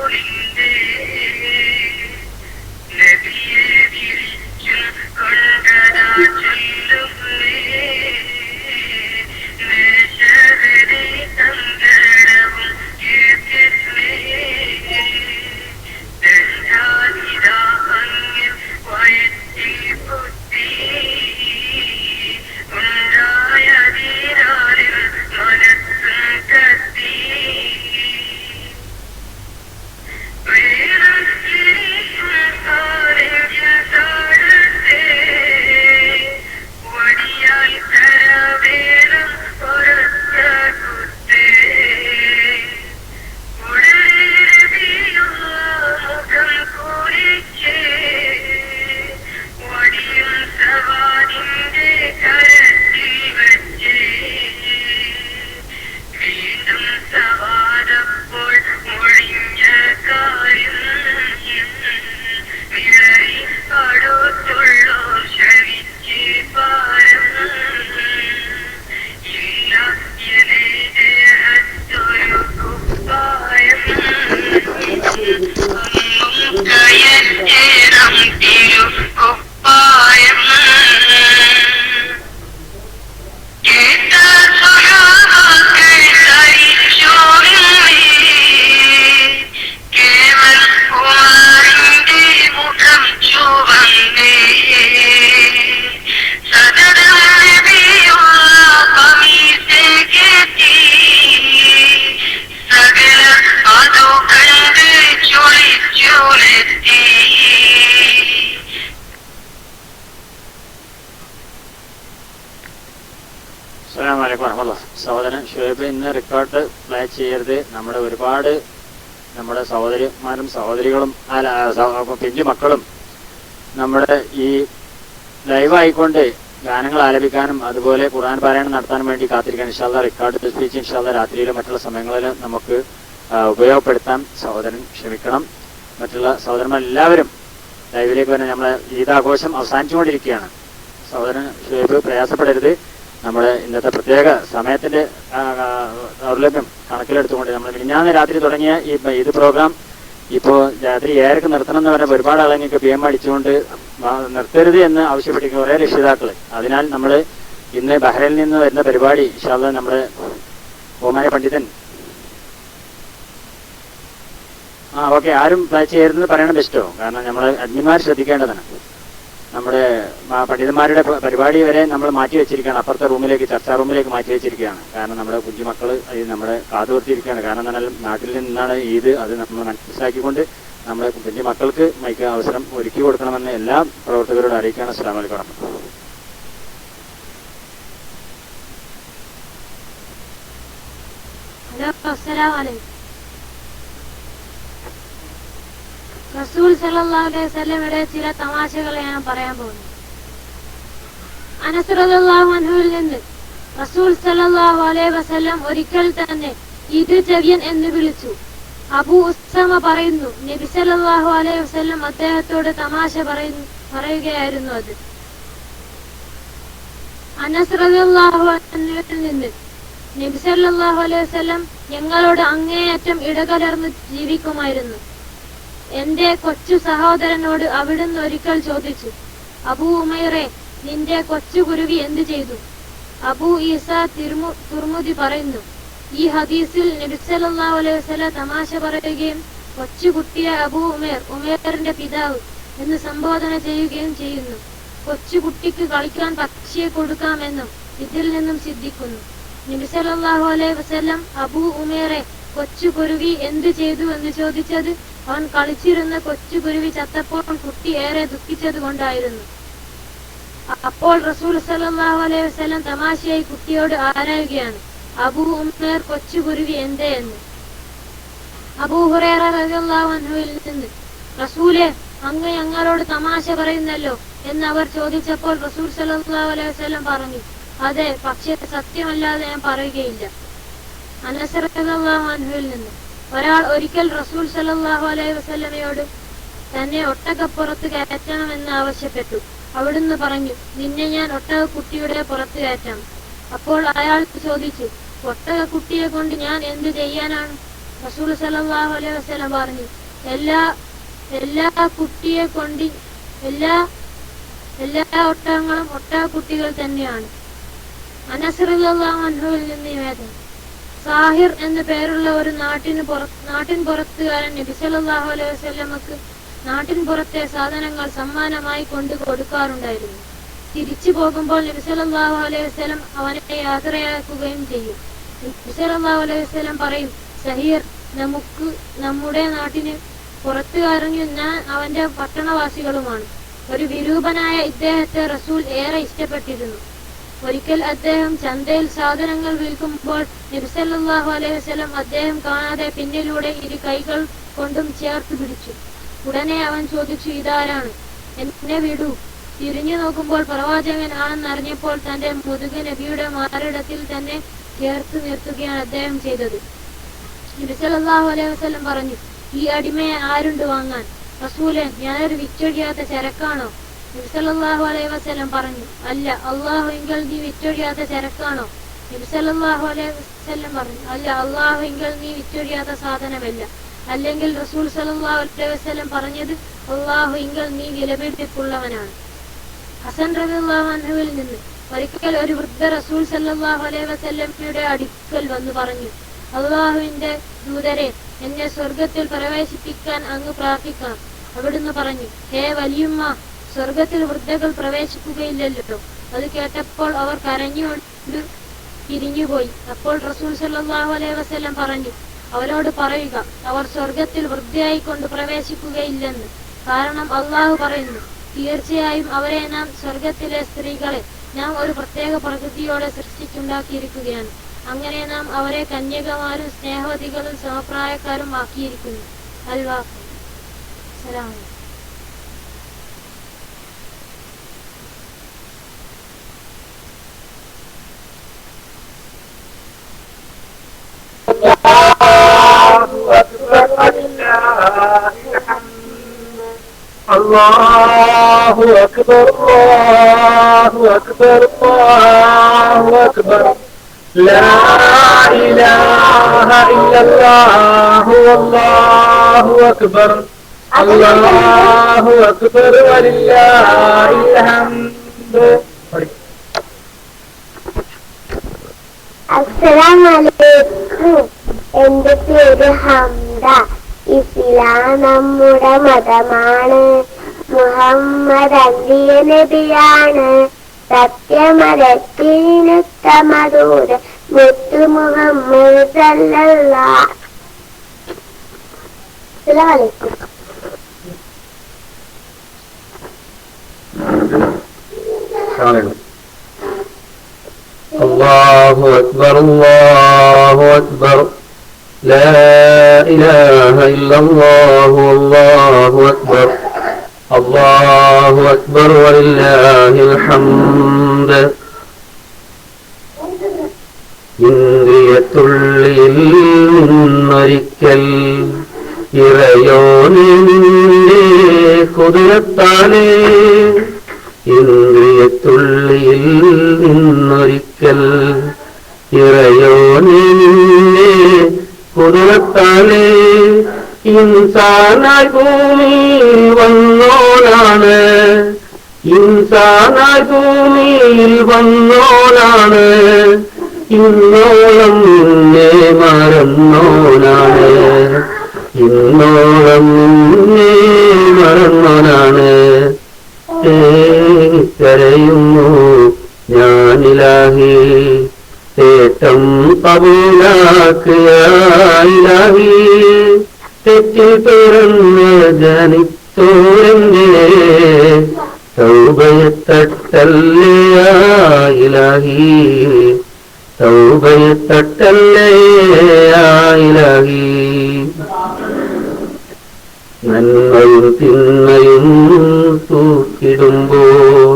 അസ്സലാമു അലൈക്കും വറഹ്മത്തുള്ളാഹി. സഹോദരൻ ഷുഹൈബ് ഇന്ന് റെക്കോർഡ് പ്ലേ ചെയ്യരുത്. നമ്മുടെ ഒരുപാട് നമ്മുടെ സഹോദരിമാരും സഹോദരികളും പിഞ്ചു മക്കളും നമ്മുടെ ഈ ലൈവായിക്കൊണ്ട് ഗാനങ്ങൾ ആലപിക്കാനും അതുപോലെ ഖുർആൻ പാരായണം നടത്താനും വേണ്ടി കാത്തിരിക്കാൻ ഇൻഷാല്ലാ റെക്കോർഡ് സ്പീച്ച് ഇൻഷാല്ലാ രാത്രിയിലും മറ്റുള്ള സമയങ്ങളിലും നമുക്ക് ഉപയോഗപ്പെടുത്താൻ സഹോദരൻ ക്ഷമിക്കണം. മറ്റുള്ള സഹോദരന്മാരെല്ലാവരും ലൈവിലേക്ക് വന്ന് നമ്മളെ ഈദാഘോഷം അവസാനിച്ചുകൊണ്ടിരിക്കുകയാണ്. സഹോദരൻ ഷുഹൈബ് പ്രയാസപ്പെടരുത്. നമ്മുടെ ഇന്നത്തെ പ്രത്യേക സമയത്തിന്റെ ദൗർലഭ്യം കണക്കിലെടുത്തുകൊണ്ട് നമ്മൾ മിനിഞ്ഞാന്ന് രാത്രി തുടങ്ങിയ ഇത് പ്രോഗ്രാം ഇപ്പോൾ രാത്രി 7:00 നിർത്തണം എന്ന് പറഞ്ഞാൽ ഒരുപാട് ആളെങ്ങൾക്ക് PM അടിച്ചുകൊണ്ട് നിർത്തരുത് എന്ന് ആവശ്യപ്പെട്ടിരിക്കുന്ന കുറേ രക്ഷിതാക്കൾ. അതിനാൽ നമ്മൾ ഇന്ന് ബഹ്റൈനിൽ നിന്ന് വരുന്ന പരിപാടി ഇൻഷാല്ലാ നമ്മുടെ ബഹുമാന്യ പണ്ഡിതൻ ഓക്കെ ആരും പ്ലേ ചെയ്യരുതെന്ന് പറയണം ബെസ്റ്റോ. കാരണം നമ്മൾ അഡ്മിന്മാർ ശ്രദ്ധിക്കേണ്ടതാണ്. നമ്മുടെ പണ്ഡിതന്മാരുടെ പരിപാടി വരെ നമ്മൾ മാറ്റി വെച്ചിരിക്കുകയാണ്. അപ്പുറത്തെ റൂമിലേക്ക് ചർച്ചാ റൂമിലേക്ക് മാറ്റി വെച്ചിരിക്കുകയാണ്. കാരണം നമ്മുടെ കുഞ്ഞുമക്കൾ നമ്മുടെ കാതുവർത്തിയിരിക്കുകയാണ്. കാരണം എന്നാൽ നാട്ടിൽ നിന്നാണ് ഈദ്, അത് നമ്മൾ മനസ്സിലാക്കിക്കൊണ്ട് നമ്മുടെ കുഞ്ഞുമക്കൾക്ക് മൈക്ക് അവസരം ഒരുക്കി കൊടുക്കണമെന്ന് എല്ലാ പ്രവർത്തകരോട് അറിയിക്കുകയാണ്. അസ്സലാമു അലൈക്കും വറഹ്മത്തുള്ളാഹി. റസൂൽ സല്ലല്ലാഹു അലൈഹി വസല്ലമയുടെ ചില തമാശകൾ ഞാൻ പറയാൻ പോകുന്നു. അനസ് റളിയല്ലാഹു അൻഹുവിൽ നിന്ന് റസൂൽ സല്ലല്ലാഹു അലൈഹി വസല്ലം ഒരിക്കൽ തന്നെ ഈദ് ചെവിയൻ എന്ന് വിളിച്ചു. അബൂ ഉസ്സമ പറയുന്നു, നബി സല്ലല്ലാഹു അലൈഹി വസല്ലം അദ്ദേഹത്തോട് തമാശ പറയുകയായിരുന്നു. അത് അനസ് റളിയല്ലാഹു അൻഹുവിൽ നിന്ന് നബി സല്ലല്ലാഹു അലൈഹി വസല്ലം ഞങ്ങളോട് അങ്ങേയറ്റം ഇടകലർന്ന് ജീവിക്കുമായിരുന്നു. എന്റെ കൊച്ചു സഹോദരനോട് അവിടുന്ന് ഒരിക്കൽ ചോദിച്ചു, അബൂ ഉമൈറെ, നിന്റെ കൊച്ചു കുരുവി എന്ത് ചെയ്തു? അബൂ ഈസ തുർമുദി പറയുന്നു, ഈ ഹദീസിൽ നബി സല്ലല്ലാഹു അലൈഹി വസല്ലം തമാശ പറയുകയും കൊച്ചുകുട്ടിയെ അബൂ ഉമേറിന്റെ പിതാവ് എന്ന് സംബോധന ചെയ്യുകയും ചെയ്യുന്നു. കൊച്ചുകുട്ടിക്ക് കളിക്കാൻ പക്ഷിയെ കൊടുക്കാമെന്നും ഇതിൽ നിന്നും സിദ്ധിക്കുന്നു. നബി സല്ലല്ലാഹു അലൈഹി വസല്ലം അബൂ ഉമേറെ, കൊച്ചു കുരുവി എന്ത് ചെയ്തു എന്ന് ചോദിച്ചത് അവൻ കളിച്ചിരുന്ന കൊച്ചു കുരുവി ചത്തപ്പോൾ കുട്ടി ഏറെ ദുഃഖിച്ചത് കൊണ്ടായിരുന്നു. അപ്പോൾ റസൂൽ സല്ലല്ലാഹു അലൈഹി വസല്ലം തമാശയായി കുട്ടിയോട് ആരായുകയാണ്, അബൂ ഉമേർ കൊച്ചു കുരുവി എന്തേ എന്ന്. അബൂ ഹുറൈറ റളിയല്ലാഹു അൻഹുവിൽ നിന്ന്, റസൂലെ, അങ്ങ് ഞങ്ങളോട് തമാശ പറയുന്നല്ലോ എന്ന് അവർ ചോദിച്ചപ്പോൾ റസൂൽ സല്ലല്ലാഹു അലൈഹി വസല്ലം പറഞ്ഞു, അതെ, പക്ഷേ സത്യമല്ലാതെ ഞാൻ പറയുകയില്ല. അനസ് റളിയല്ലാഹു അൻഹുവിൽ നിന്ന്, ഒരാൾ ഒരിക്കൽ റസൂൽ സല്ലല്ലാഹു അലൈഹി വസല്ലമയോട് തന്നെ ഒട്ടകപ്പുറത്ത് കയറ്റണമെന്ന് ആവശ്യപ്പെട്ടു. അവിടുന്ന് പറഞ്ഞു, നിന്നെ ഞാൻ ഒട്ടകക്കുട്ടിയുടെ പുറത്ത് കയറ്റാം. അപ്പോൾ അയാൾ ചോദിച്ചു, ഒട്ടകക്കുട്ടിയെ കൊണ്ട് ഞാൻ എന്ത് ചെയ്യാനാണ്? റസൂൽ സല്ലല്ലാഹു അലൈഹി വസല്ലം പറഞ്ഞു, എല്ലാ ഒട്ടകങ്ങളും ഒട്ടകക്കുട്ടികൾ തന്നെയാണ്. അനസ് റളിയല്ലാഹു അൻഹുവിൽ നിന്ന് നിവേദനം, സാഹിർ എന്ന പേരുള്ള ഒരു നാട്ടിൻ പുറത്തുകാരൻ നബി സല്ലല്ലാഹു അലൈഹി വസല്ലമക്ക് നാട്ടിൻ പുറത്തെ സാധനങ്ങൾ സമ്മാനമായി കൊണ്ടു കൊടുക്കാറുണ്ടായിരുന്നു. തിരിച്ചു പോകുമ്പോൾ നബി സല്ലല്ലാഹു അലൈഹി വസല്ലം അവനെ യാത്രയാക്കുകയും ചെയ്യും. നബി സല്ലല്ലാഹു അലൈഹി വസല്ലം പറയും, സഹീർ നമ്മുടെ നാട്ടിന് പുറത്തുകാരനും ഞാൻ അവന്റെ പട്ടണവാസികളുമാണ്. ഒരു വിരൂപനായ ഇദ്ദേഹത്തെ റസൂൽ ഏറെ ഇഷ്ടപ്പെട്ടിരുന്നു. ഒരിക്കൽ അദ്ദേഹം ചന്തയിൽ സാധനങ്ങൾ വിൽക്കുമ്പോൾ നബി സല്ലല്ലാഹു അലൈഹി വസല്ലം അദ്ദേഹം കാണാതെ പിന്നിലൂടെ ഇരു കൈകൾ കൊണ്ടും ചേർത്ത് പിടിച്ചു. ഉടനെ അവൻ ചോദിച്ചു, ഇതാരാണ്? എന്നെ വിടൂ. തിരിഞ്ഞു നോക്കുമ്പോൾ പ്രവാചകൻ ആണെന്നറിഞ്ഞപ്പോൾ തന്റെ മുതുക് നബിയുടെ മാറിടത്തിൽ തന്നെ ചേർത്ത് നിർത്തുകയാണ് അദ്ദേഹം ചെയ്തത്. നബി സല്ലല്ലാഹു അലൈഹി വസല്ലം പറഞ്ഞു, ഈ അടിമയെ ആരുണ്ട് വാങ്ങാൻ? റസൂലെ, ഞാനൊരു വിറ്റൊഴിയാത്ത ചരക്കാണോ? നബി സല്ലല്ലാഹു അലൈഹി വസല്ലം പറഞ്ഞു, അല്ല, അല്ലാഹുവിങ്കൽ നീ വിറ്റൊഴിയാത്ത ചരക്കാണോ? നബി സല്ലല്ലാഹു അലൈഹി വസല്ലം പറഞ്ഞു, അല്ല, അല്ലാഹുവിങ്കൽ നീ വിറ്റൊഴിയാത്ത സാധനമല്ല. അല്ലെങ്കിൽ റസൂൽ സല്ലല്ലാഹു അലൈഹി വസല്ലം പറഞ്ഞത്, അല്ലാഹുവിങ്കൽ നീ വിലപിടിപ്പുള്ളവനാണ്. ഹസൻ റളിയല്ലാഹു അൻഹുവിൽ നിന്ന്, ഒരിക്കൽ ഒരു വൃദ്ധ റസൂൽ സല്ലല്ലാഹു അലൈഹി വസല്ലമയുടെ അടുക്കൽ വന്നു പറഞ്ഞു, അല്ലാഹുവിന്റെ ദൂതരെ, എന്നെ സ്വർഗത്തിൽ പ്രവേശിപ്പിക്കാൻ അങ്ങ് പ്രാർത്ഥിക്കണം. അവിടുന്ന് പറഞ്ഞു, ഹേ വലിയുമ്മ, സ്വർഗത്തിൽ വൃദ്ധകൾ പ്രവേശിക്കുകയില്ലല്ലോ. അത് കേട്ടപ്പോൾ അവർ കരഞ്ഞുകൊണ്ട് പിരിഞ്ഞുപോയി. അപ്പോൾ റസൂൽ സല്ലല്ലാഹു അലൈഹി വസല്ലം പറഞ്ഞു, അവരോട് പറയുക, അവർ സ്വർഗത്തിൽ വൃദ്ധയായിക്കൊണ്ട് പ്രവേശിക്കുകയില്ലെന്ന്. കാരണം അള്ളാഹു പറയുന്നു, തീർച്ചയായും അവരെ നാം സ്വർഗത്തിലെ സ്ത്രീകളെ നാം ഒരു പ്രത്യേക പ്രകൃതിയോടെ സൃഷ്ടിച്ചുണ്ടാക്കിയിരിക്കുകയാണ്. അങ്ങനെ നാം അവരെ കന്യകമാരും സ്നേഹവതികളും സമപ്രായക്കാരും ആക്കിയിരിക്കുന്നു. അൽവാഖ്. സലാം. അല്ലാഹു അക്ബർ അല്ലാഹു അക്ബർ അല്ലാഹു അക്ബർ ലാ ഇലാഹ ഇല്ലല്ലാഹു അല്ലാഹു അക്ബർ അല്ലാഹു അക്ബർ വലില്ലാഹിൽ ഹംദ്. അസ്സലാമലൈക്കും. എന്റെ പേര് ഹംദ. ഇസ്ലാം നമ്മുടെ മതമാണ്. മുഹമ്മദ് അന്ത്യ നബിയാണ്. സത്യമരത്തിനുത്തമദൂത മുത്തു മുഹമ്മദ് സല്ലല്ലാഹു അലൈഹി വസല്ലം. അല്ലാഹു അക്ബർ അല്ലാഹു അക്ബർ ലാ ഇലാഹ ഇല്ലല്ലാഹു അല്ലാഹു അക്ബർ അല്ലാഹു അക്ബർ വലില്ലാഹിൽ ഹംദ്. ഇന്ദ്രിയത്തുള്ളിൽ നിന്നൊരിക്കൽ ഇറയോനിന്റെ കുതിരത്താലേ ഇന്ദ്രിയത്തുള്ളിൽ നിന്നൊരിക്കൽ ഇറയോനിന്റെ കുതിരത്താലേ ഇൻസാനായി ഭൂമിയിൽ വന്നോനാണ്. ഇൻസാനായി ഭൂമിയിൽ വന്നോനാണ്. ഇന്നോളം നിന്നെ മറന്നോനാണ്. ഇന്നോളം നിന്നെ മറന്നോനാണ്. കരയുന്നു ഞാനിലാഹി തേട്ടം കബൂലാക്കിയായിലാഹി. തെറ്റിൽ പിറന്ന് ജനിച്ചോരെന്റെ തൗബയത്തട്ടല്ലേ ആയിലാഹി. തൗബയത്തട്ടല്ലേ ആയിലാഹി. നന്മയും തിന്മയും തൂക്കിടുമ്പോൾ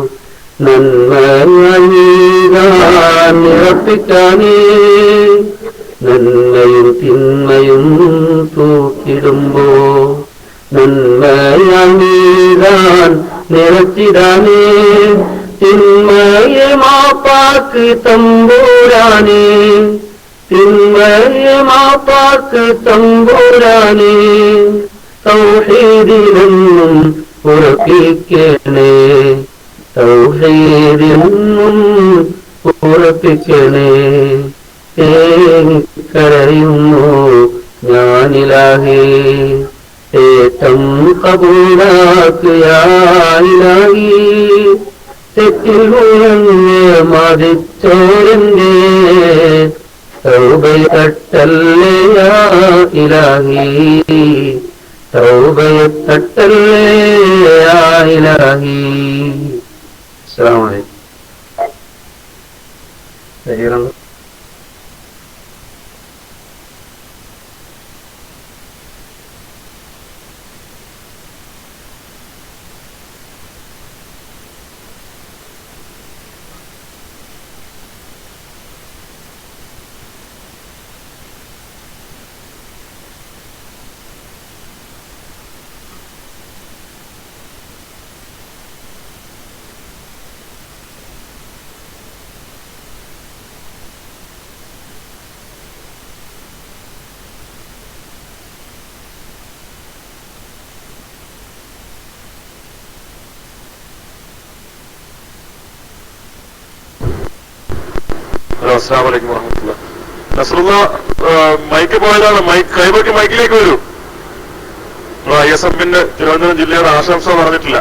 നന്മയുറപ്പിക്കാനേ. നന്മയും തിന്മയും തൂക്കിടുമ്പോൾ നന്മയാൻ നിറച്ചിടാനേ. തിന്മയെ മാപ്പാക്ക് തമ്പൂരാനേ. തിന്മയെ മാപ്പാക്ക് തമ്പൂരാനേ. തൗഹീദിലെന്നും ഉറപ്പിക്കണേ. തൗഹീദിലെന്നും ഉറപ്പിക്കണേ. കരയുന്നു ഞാനിലാഹി ഏട്ടം കബൂലാക്കിയായിലാഹി. തെറ്റിൽ ഉയർന്ന് മതിച്ചോരന്റെ തൗബയത്തട്ടല്ലേ ഇലാഹി. തൗബയത്തട്ടല്ലേ ഇലാഹി. അസ്സലാമു അലൈക്കും. ശരിയാണ്. അസ്സലാമു അലൈക്കും വറഹ്മത്തുള്ളാഹി. നസ്റുള്ള മൈക്ക് പോയതാണ്. കൈപൊക്കി മൈക്കിലേക്ക് വരൂ. ISM-ന്റെ തിരുവനന്തപുരം ജില്ലയുടെ ആശംസ പറഞ്ഞിട്ടില്ല.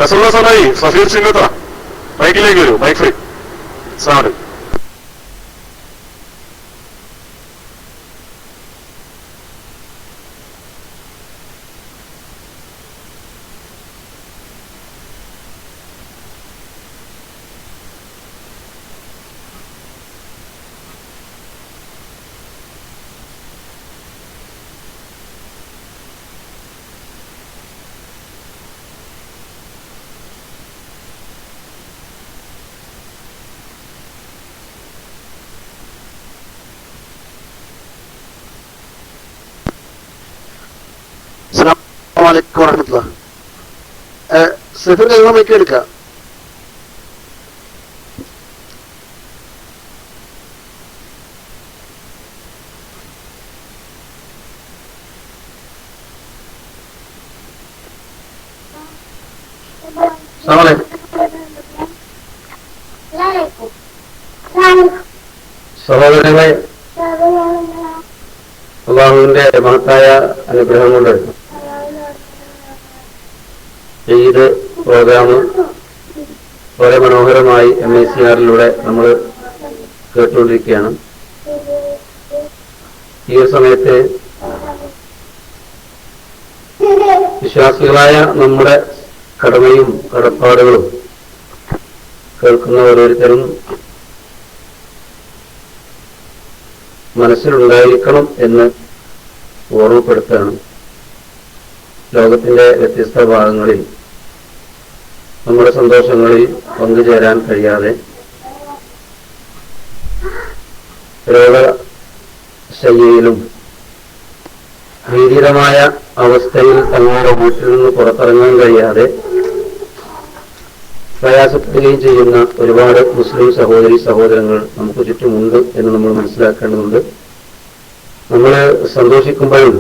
നസ്റുള്ള സനായി സഫീർ സിംഗത്ര മൈക്കിലേക്ക് വരൂ. Mic free. അസ്സലാമു അലൈക്കും. വലൈക്കും വറഹ്മത്തുള്ളാഹി. സഫീർ നിങ്ങൾ മൈക്ക് എടുക്കുക. സഹോദരങ്ങളെ, അള്ളാഹുവിന്റെ മഹത്തായ അനുഗ്രഹം കൊണ്ട് ഈദ് പ്രോഗ്രാം വളരെ മനോഹരമായി MICR-ലൂടെ നമ്മൾ കേട്ടുകൊണ്ടിരിക്കുകയാണ്. ഈ ഒരു സമയത്ത് വിശ്വാസികളായ നമ്മുടെ കടമയും കടപ്പാടുകളും കേൾക്കുന്ന ഓരോരുത്തരും മനസ്സിലുണ്ടായിരിക്കണം എന്ന് ഓർമ്മപ്പെടുത്തുകയാണ്. ലോകത്തിന്റെ വ്യത്യസ്ത ഭാഗങ്ങളിൽ നമ്മുടെ സന്തോഷങ്ങളിൽ പങ്കുചേരാൻ കഴിയാതെ രോഗശയ്യയിലും ഭീതിരമായ അവസ്ഥയിൽ തങ്ങളുടെ വീട്ടിൽ നിന്ന് പുറത്തിറങ്ങാൻ കഴിയാതെ പ്രയാസപ്പെടുകയും ചെയ്യുന്ന ഒരുപാട് മുസ്ലിം സഹോദരി സഹോദരങ്ങൾ നമുക്ക് ചുറ്റുമുണ്ട് എന്ന് നമ്മൾ മനസ്സിലാക്കേണ്ടതുണ്ട്. നമ്മൾ സന്തോഷിക്കുമ്പോഴും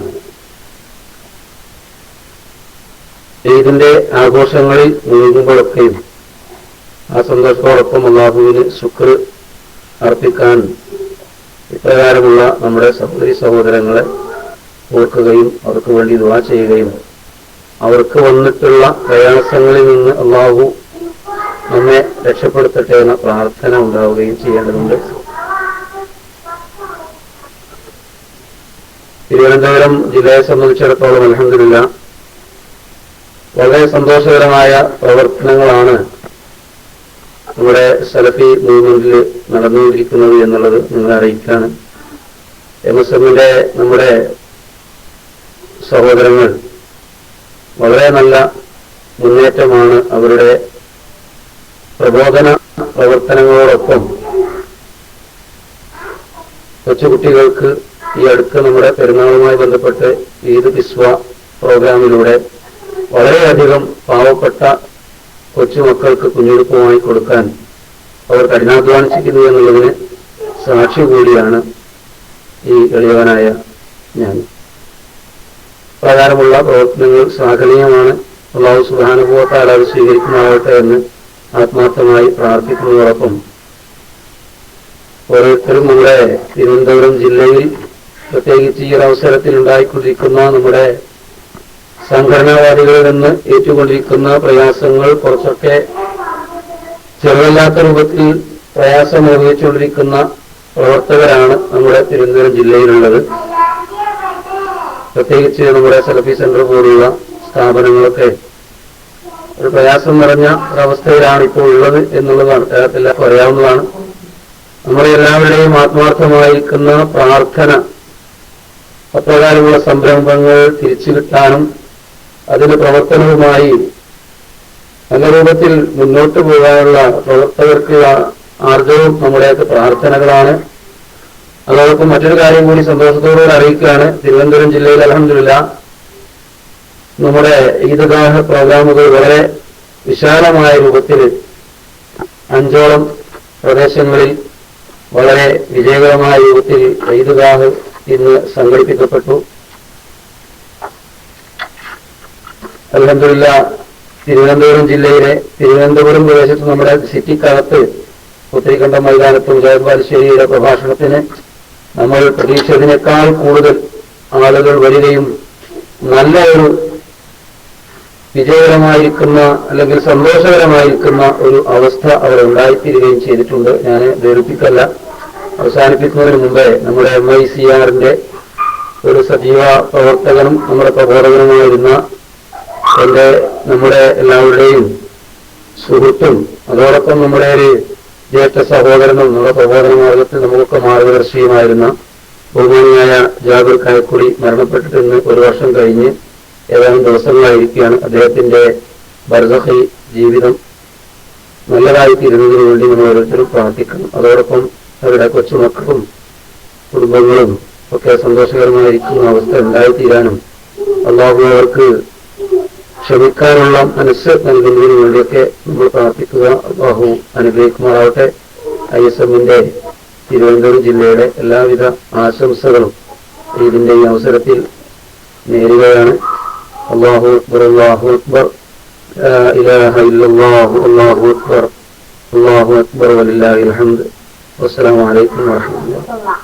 ഈദിന്റെ ആഘോഷങ്ങളിൽ മുഴുകുമ്പോഴൊക്കെയും ആ സന്തോഷത്തോടൊപ്പം അല്ലാഹുവിന് ശുക്ർ അർപ്പിക്കാൻ ഇപ്രകാരമുള്ള നമ്മുടെ സഹോദരി സഹോദരങ്ങളെ ഓർക്കുകയും അവർക്ക് വേണ്ടി ദുആ ചെയ്യുകയും അവർക്ക് വന്നിട്ടുള്ള പ്രയാസങ്ങളിൽ നിന്ന് അല്ലാഹു നമ്മെ രക്ഷപ്പെടുത്തട്ടെ എന്ന പ്രാർത്ഥന ഉണ്ടാവുകയും ചെയ്യേണ്ടതുണ്ട്. തിരുവനന്തപുരം ജില്ലയെ സംബന്ധിച്ചിടത്തോളം അൽഹംദുലില്ലാ വളരെ സന്തോഷകരമായ പ്രവർത്തനങ്ങളാണ് നമ്മുടെ സലഫി മൂവ്മെന്റിൽ നടന്നുകൊണ്ടിരിക്കുന്നത് എന്നുള്ളത് നിങ്ങളെ അറിയിക്കാണ്. MSM-ന്റെ നമ്മുടെ സഹോദരങ്ങൾ വളരെ നല്ല മുന്നേറ്റമാണ് അവരുടെ പ്രബോധന പ്രവർത്തനങ്ങളോടൊപ്പം കൊച്ചുകുട്ടികൾക്ക് ഈ അടുത്ത് നമ്മുടെ പെരുന്നാളുമായി ബന്ധപ്പെട്ട് ഈദ് കിസ്വ പ്രോഗ്രാമിലൂടെ വളരെയധികം പാവപ്പെട്ട കൊച്ചുമക്കൾക്ക് കുഞ്ഞുടുപ്പുമായി കൊടുക്കാൻ അവർ കഠിനാധ്വാനിച്ചിരിക്കുന്നു എന്നുള്ളതിന് സാക്ഷി കൂടിയാണ് ഈ എളിയവനായ ഞാൻ. പ്രകാരമുള്ള പ്രവർത്തനങ്ങൾ ശ്ലാഘനീയമാണ്. അല്ലാഹു സുബ്ഹാനഹു വ തആല അത് സ്വീകരിക്കുമാറാകട്ടെ എന്ന് ആത്മാർത്ഥമായി പ്രാർത്ഥിക്കുന്നതോടൊപ്പം ഓരോരുത്തരും നമ്മുടെ തിരുവനന്തപുരം ജില്ലയിൽ പ്രത്യേകിച്ച് ഈ ഒരു അവസരത്തിൽ ഉണ്ടായിക്കൊണ്ടിരിക്കുന്ന നമ്മുടെ സംഘടനാവാദികളിൽ നിന്ന് ഏറ്റുകൊണ്ടിരിക്കുന്ന പ്രയാസങ്ങൾ കുറച്ചൊക്കെ ചെറുതല്ലാത്ത രൂപത്തിൽ പ്രയാസം അനുഭവിച്ചുകൊണ്ടിരിക്കുന്ന പ്രവർത്തകരാണ് നമ്മുടെ തിരുവനന്തപുരം ജില്ലയിലുള്ളത്. പ്രത്യേകിച്ച് നമ്മുടെ സലഫി സെന്റർ പോലുള്ള സ്ഥാപനങ്ങളൊക്കെ ഒരു പ്രയാസം നിറഞ്ഞ ഒരവസ്ഥയിലാണ് ഇപ്പോൾ ഉള്ളത് എന്നുള്ളതാണ് എല്ലാവർക്കും അറിയാവുന്നതാണ്. നമ്മുടെ എല്ലാവരുടെയും ആത്മാർത്ഥമായിരിക്കുന്ന പ്രാർത്ഥന അപ്രകാരമുള്ള സംരംഭങ്ങൾ തിരിച്ചു കിട്ടാനും അതിന്റെ പ്രവർത്തനവുമായി നല്ല രൂപത്തിൽ മുന്നോട്ട് പോകാനുള്ള പ്രവർത്തകർക്കുള്ള ആർജവും നമ്മുടെയൊക്കെ പ്രാർത്ഥനകളാണ്. അതോടൊപ്പം മറ്റൊരു കാര്യം കൂടി സന്തോഷത്തോടുകൂടി അറിയിക്കുകയാണ്. തിരുവനന്തപുരം ജില്ലയിൽ അൽഹംദുലില്ലാ നമ്മുടെ ഈദ്ഗാഹ് പ്രോഗ്രാമുകൾ വളരെ വിശാലമായ രൂപത്തിൽ 5ഓളം പ്രദേശങ്ങളിൽ വളരെ വിജയകരമായ രൂപത്തിൽ ഈദ്ഗാഹ് ഇന്ന് സംഘടിപ്പിക്കപ്പെട്ടു. അൽഹംദുലില്ലാ തിരുവനന്തപുരം ജില്ലയിലെ തിരുവനന്തപുരം പ്രദേശത്ത് നമ്മുടെ സിറ്റിക്കകത്ത് പുത്തരിക്കണ്ട മൈതാനത്ത് മുജാഹിദ് ബാലുശ്ശേരിയുടെ പ്രഭാഷണത്തിന് നമ്മൾ പ്രതീക്ഷിച്ചതിനേക്കാൾ കൂടുതൽ ആളുകൾ വരികയും നല്ല ഒരു വിജയകരമായിരിക്കുന്ന അല്ലെങ്കിൽ സന്തോഷകരമായിരിക്കുന്ന ഒരു അവസ്ഥ അവിടെ ഉണ്ടായിത്തീരുകയും ചെയ്തിട്ടുണ്ട്. ഞാൻ ദീർഘിപ്പിക്കല്ല, അവസാനിപ്പിക്കുന്നതിന് മുമ്പേ നമ്മുടെ MICR-ന്റെ ഒരു സജീവ പ്രവർത്തകനും നമ്മുടെ പ്രബോധകനുമായിരുന്ന നമ്മുടെ എല്ലാവരുടെയും സുഹൃത്തും അതോടൊപ്പം നമ്മുടെ ഒരു ജ്യേഷ്ഠ സഹോദരനും നമ്മുടെ പ്രബോധന മാർഗത്തിൽ നമുക്കൊക്കെ മാർഗദർശിയുമായിരുന്ന ബഹുമാനിയായ ജാബിർ കായക്കുടി മരണപ്പെട്ടിട്ട് ഇന്ന് 1 വർഷം കഴിഞ്ഞ് ഏതാനും ദിവസങ്ങളായിരിക്കുകയാണ്. അദ്ദേഹത്തിന്റെ ബർസഖി ജീവിതം നല്ലതായി തീരുന്നതിന് വേണ്ടി നമ്മൾ ഓരോരുത്തരും പ്രാർത്ഥിക്കണം. അതോടൊപ്പം അവരുടെ കൊച്ചുമക്കളും കുടുംബങ്ങളും ഒക്കെ സന്തോഷകരമായിരിക്കുന്ന അവസ്ഥ ഉണ്ടായിത്തീരാനും അല്ലാഹു അവർക്ക് ക്ഷമിക്കാനുള്ള മനസ്സ് നൽകുന്നതിന് വേണ്ടിയൊക്കെ നമ്മൾ പ്രാർത്ഥിക്കുക. അല്ലാഹു അനുഗ്രഹിക്കുമാറാവട്ടെ. ISMന്റെ തിരുവനന്തപുരം ജില്ലയുടെ എല്ലാവിധ ആശംസകളും ഇതിന്റെ ഈ അവസരത്തിൽ നേരുകയാണ്. അല്ലാഹു അക്ബർ, അല്ലാഹു അക്ബർ, ലാ ഇലാഹ ഇല്ലല്ലാഹു, അല്ലാഹു അക്ബർ, അല്ലാഹു അക്ബർ, വലില്ലാഹിൽ ഹംദ്. വസ്സലാമു അലൈക്കും വറഹ്മത്തുള്ളാഹി.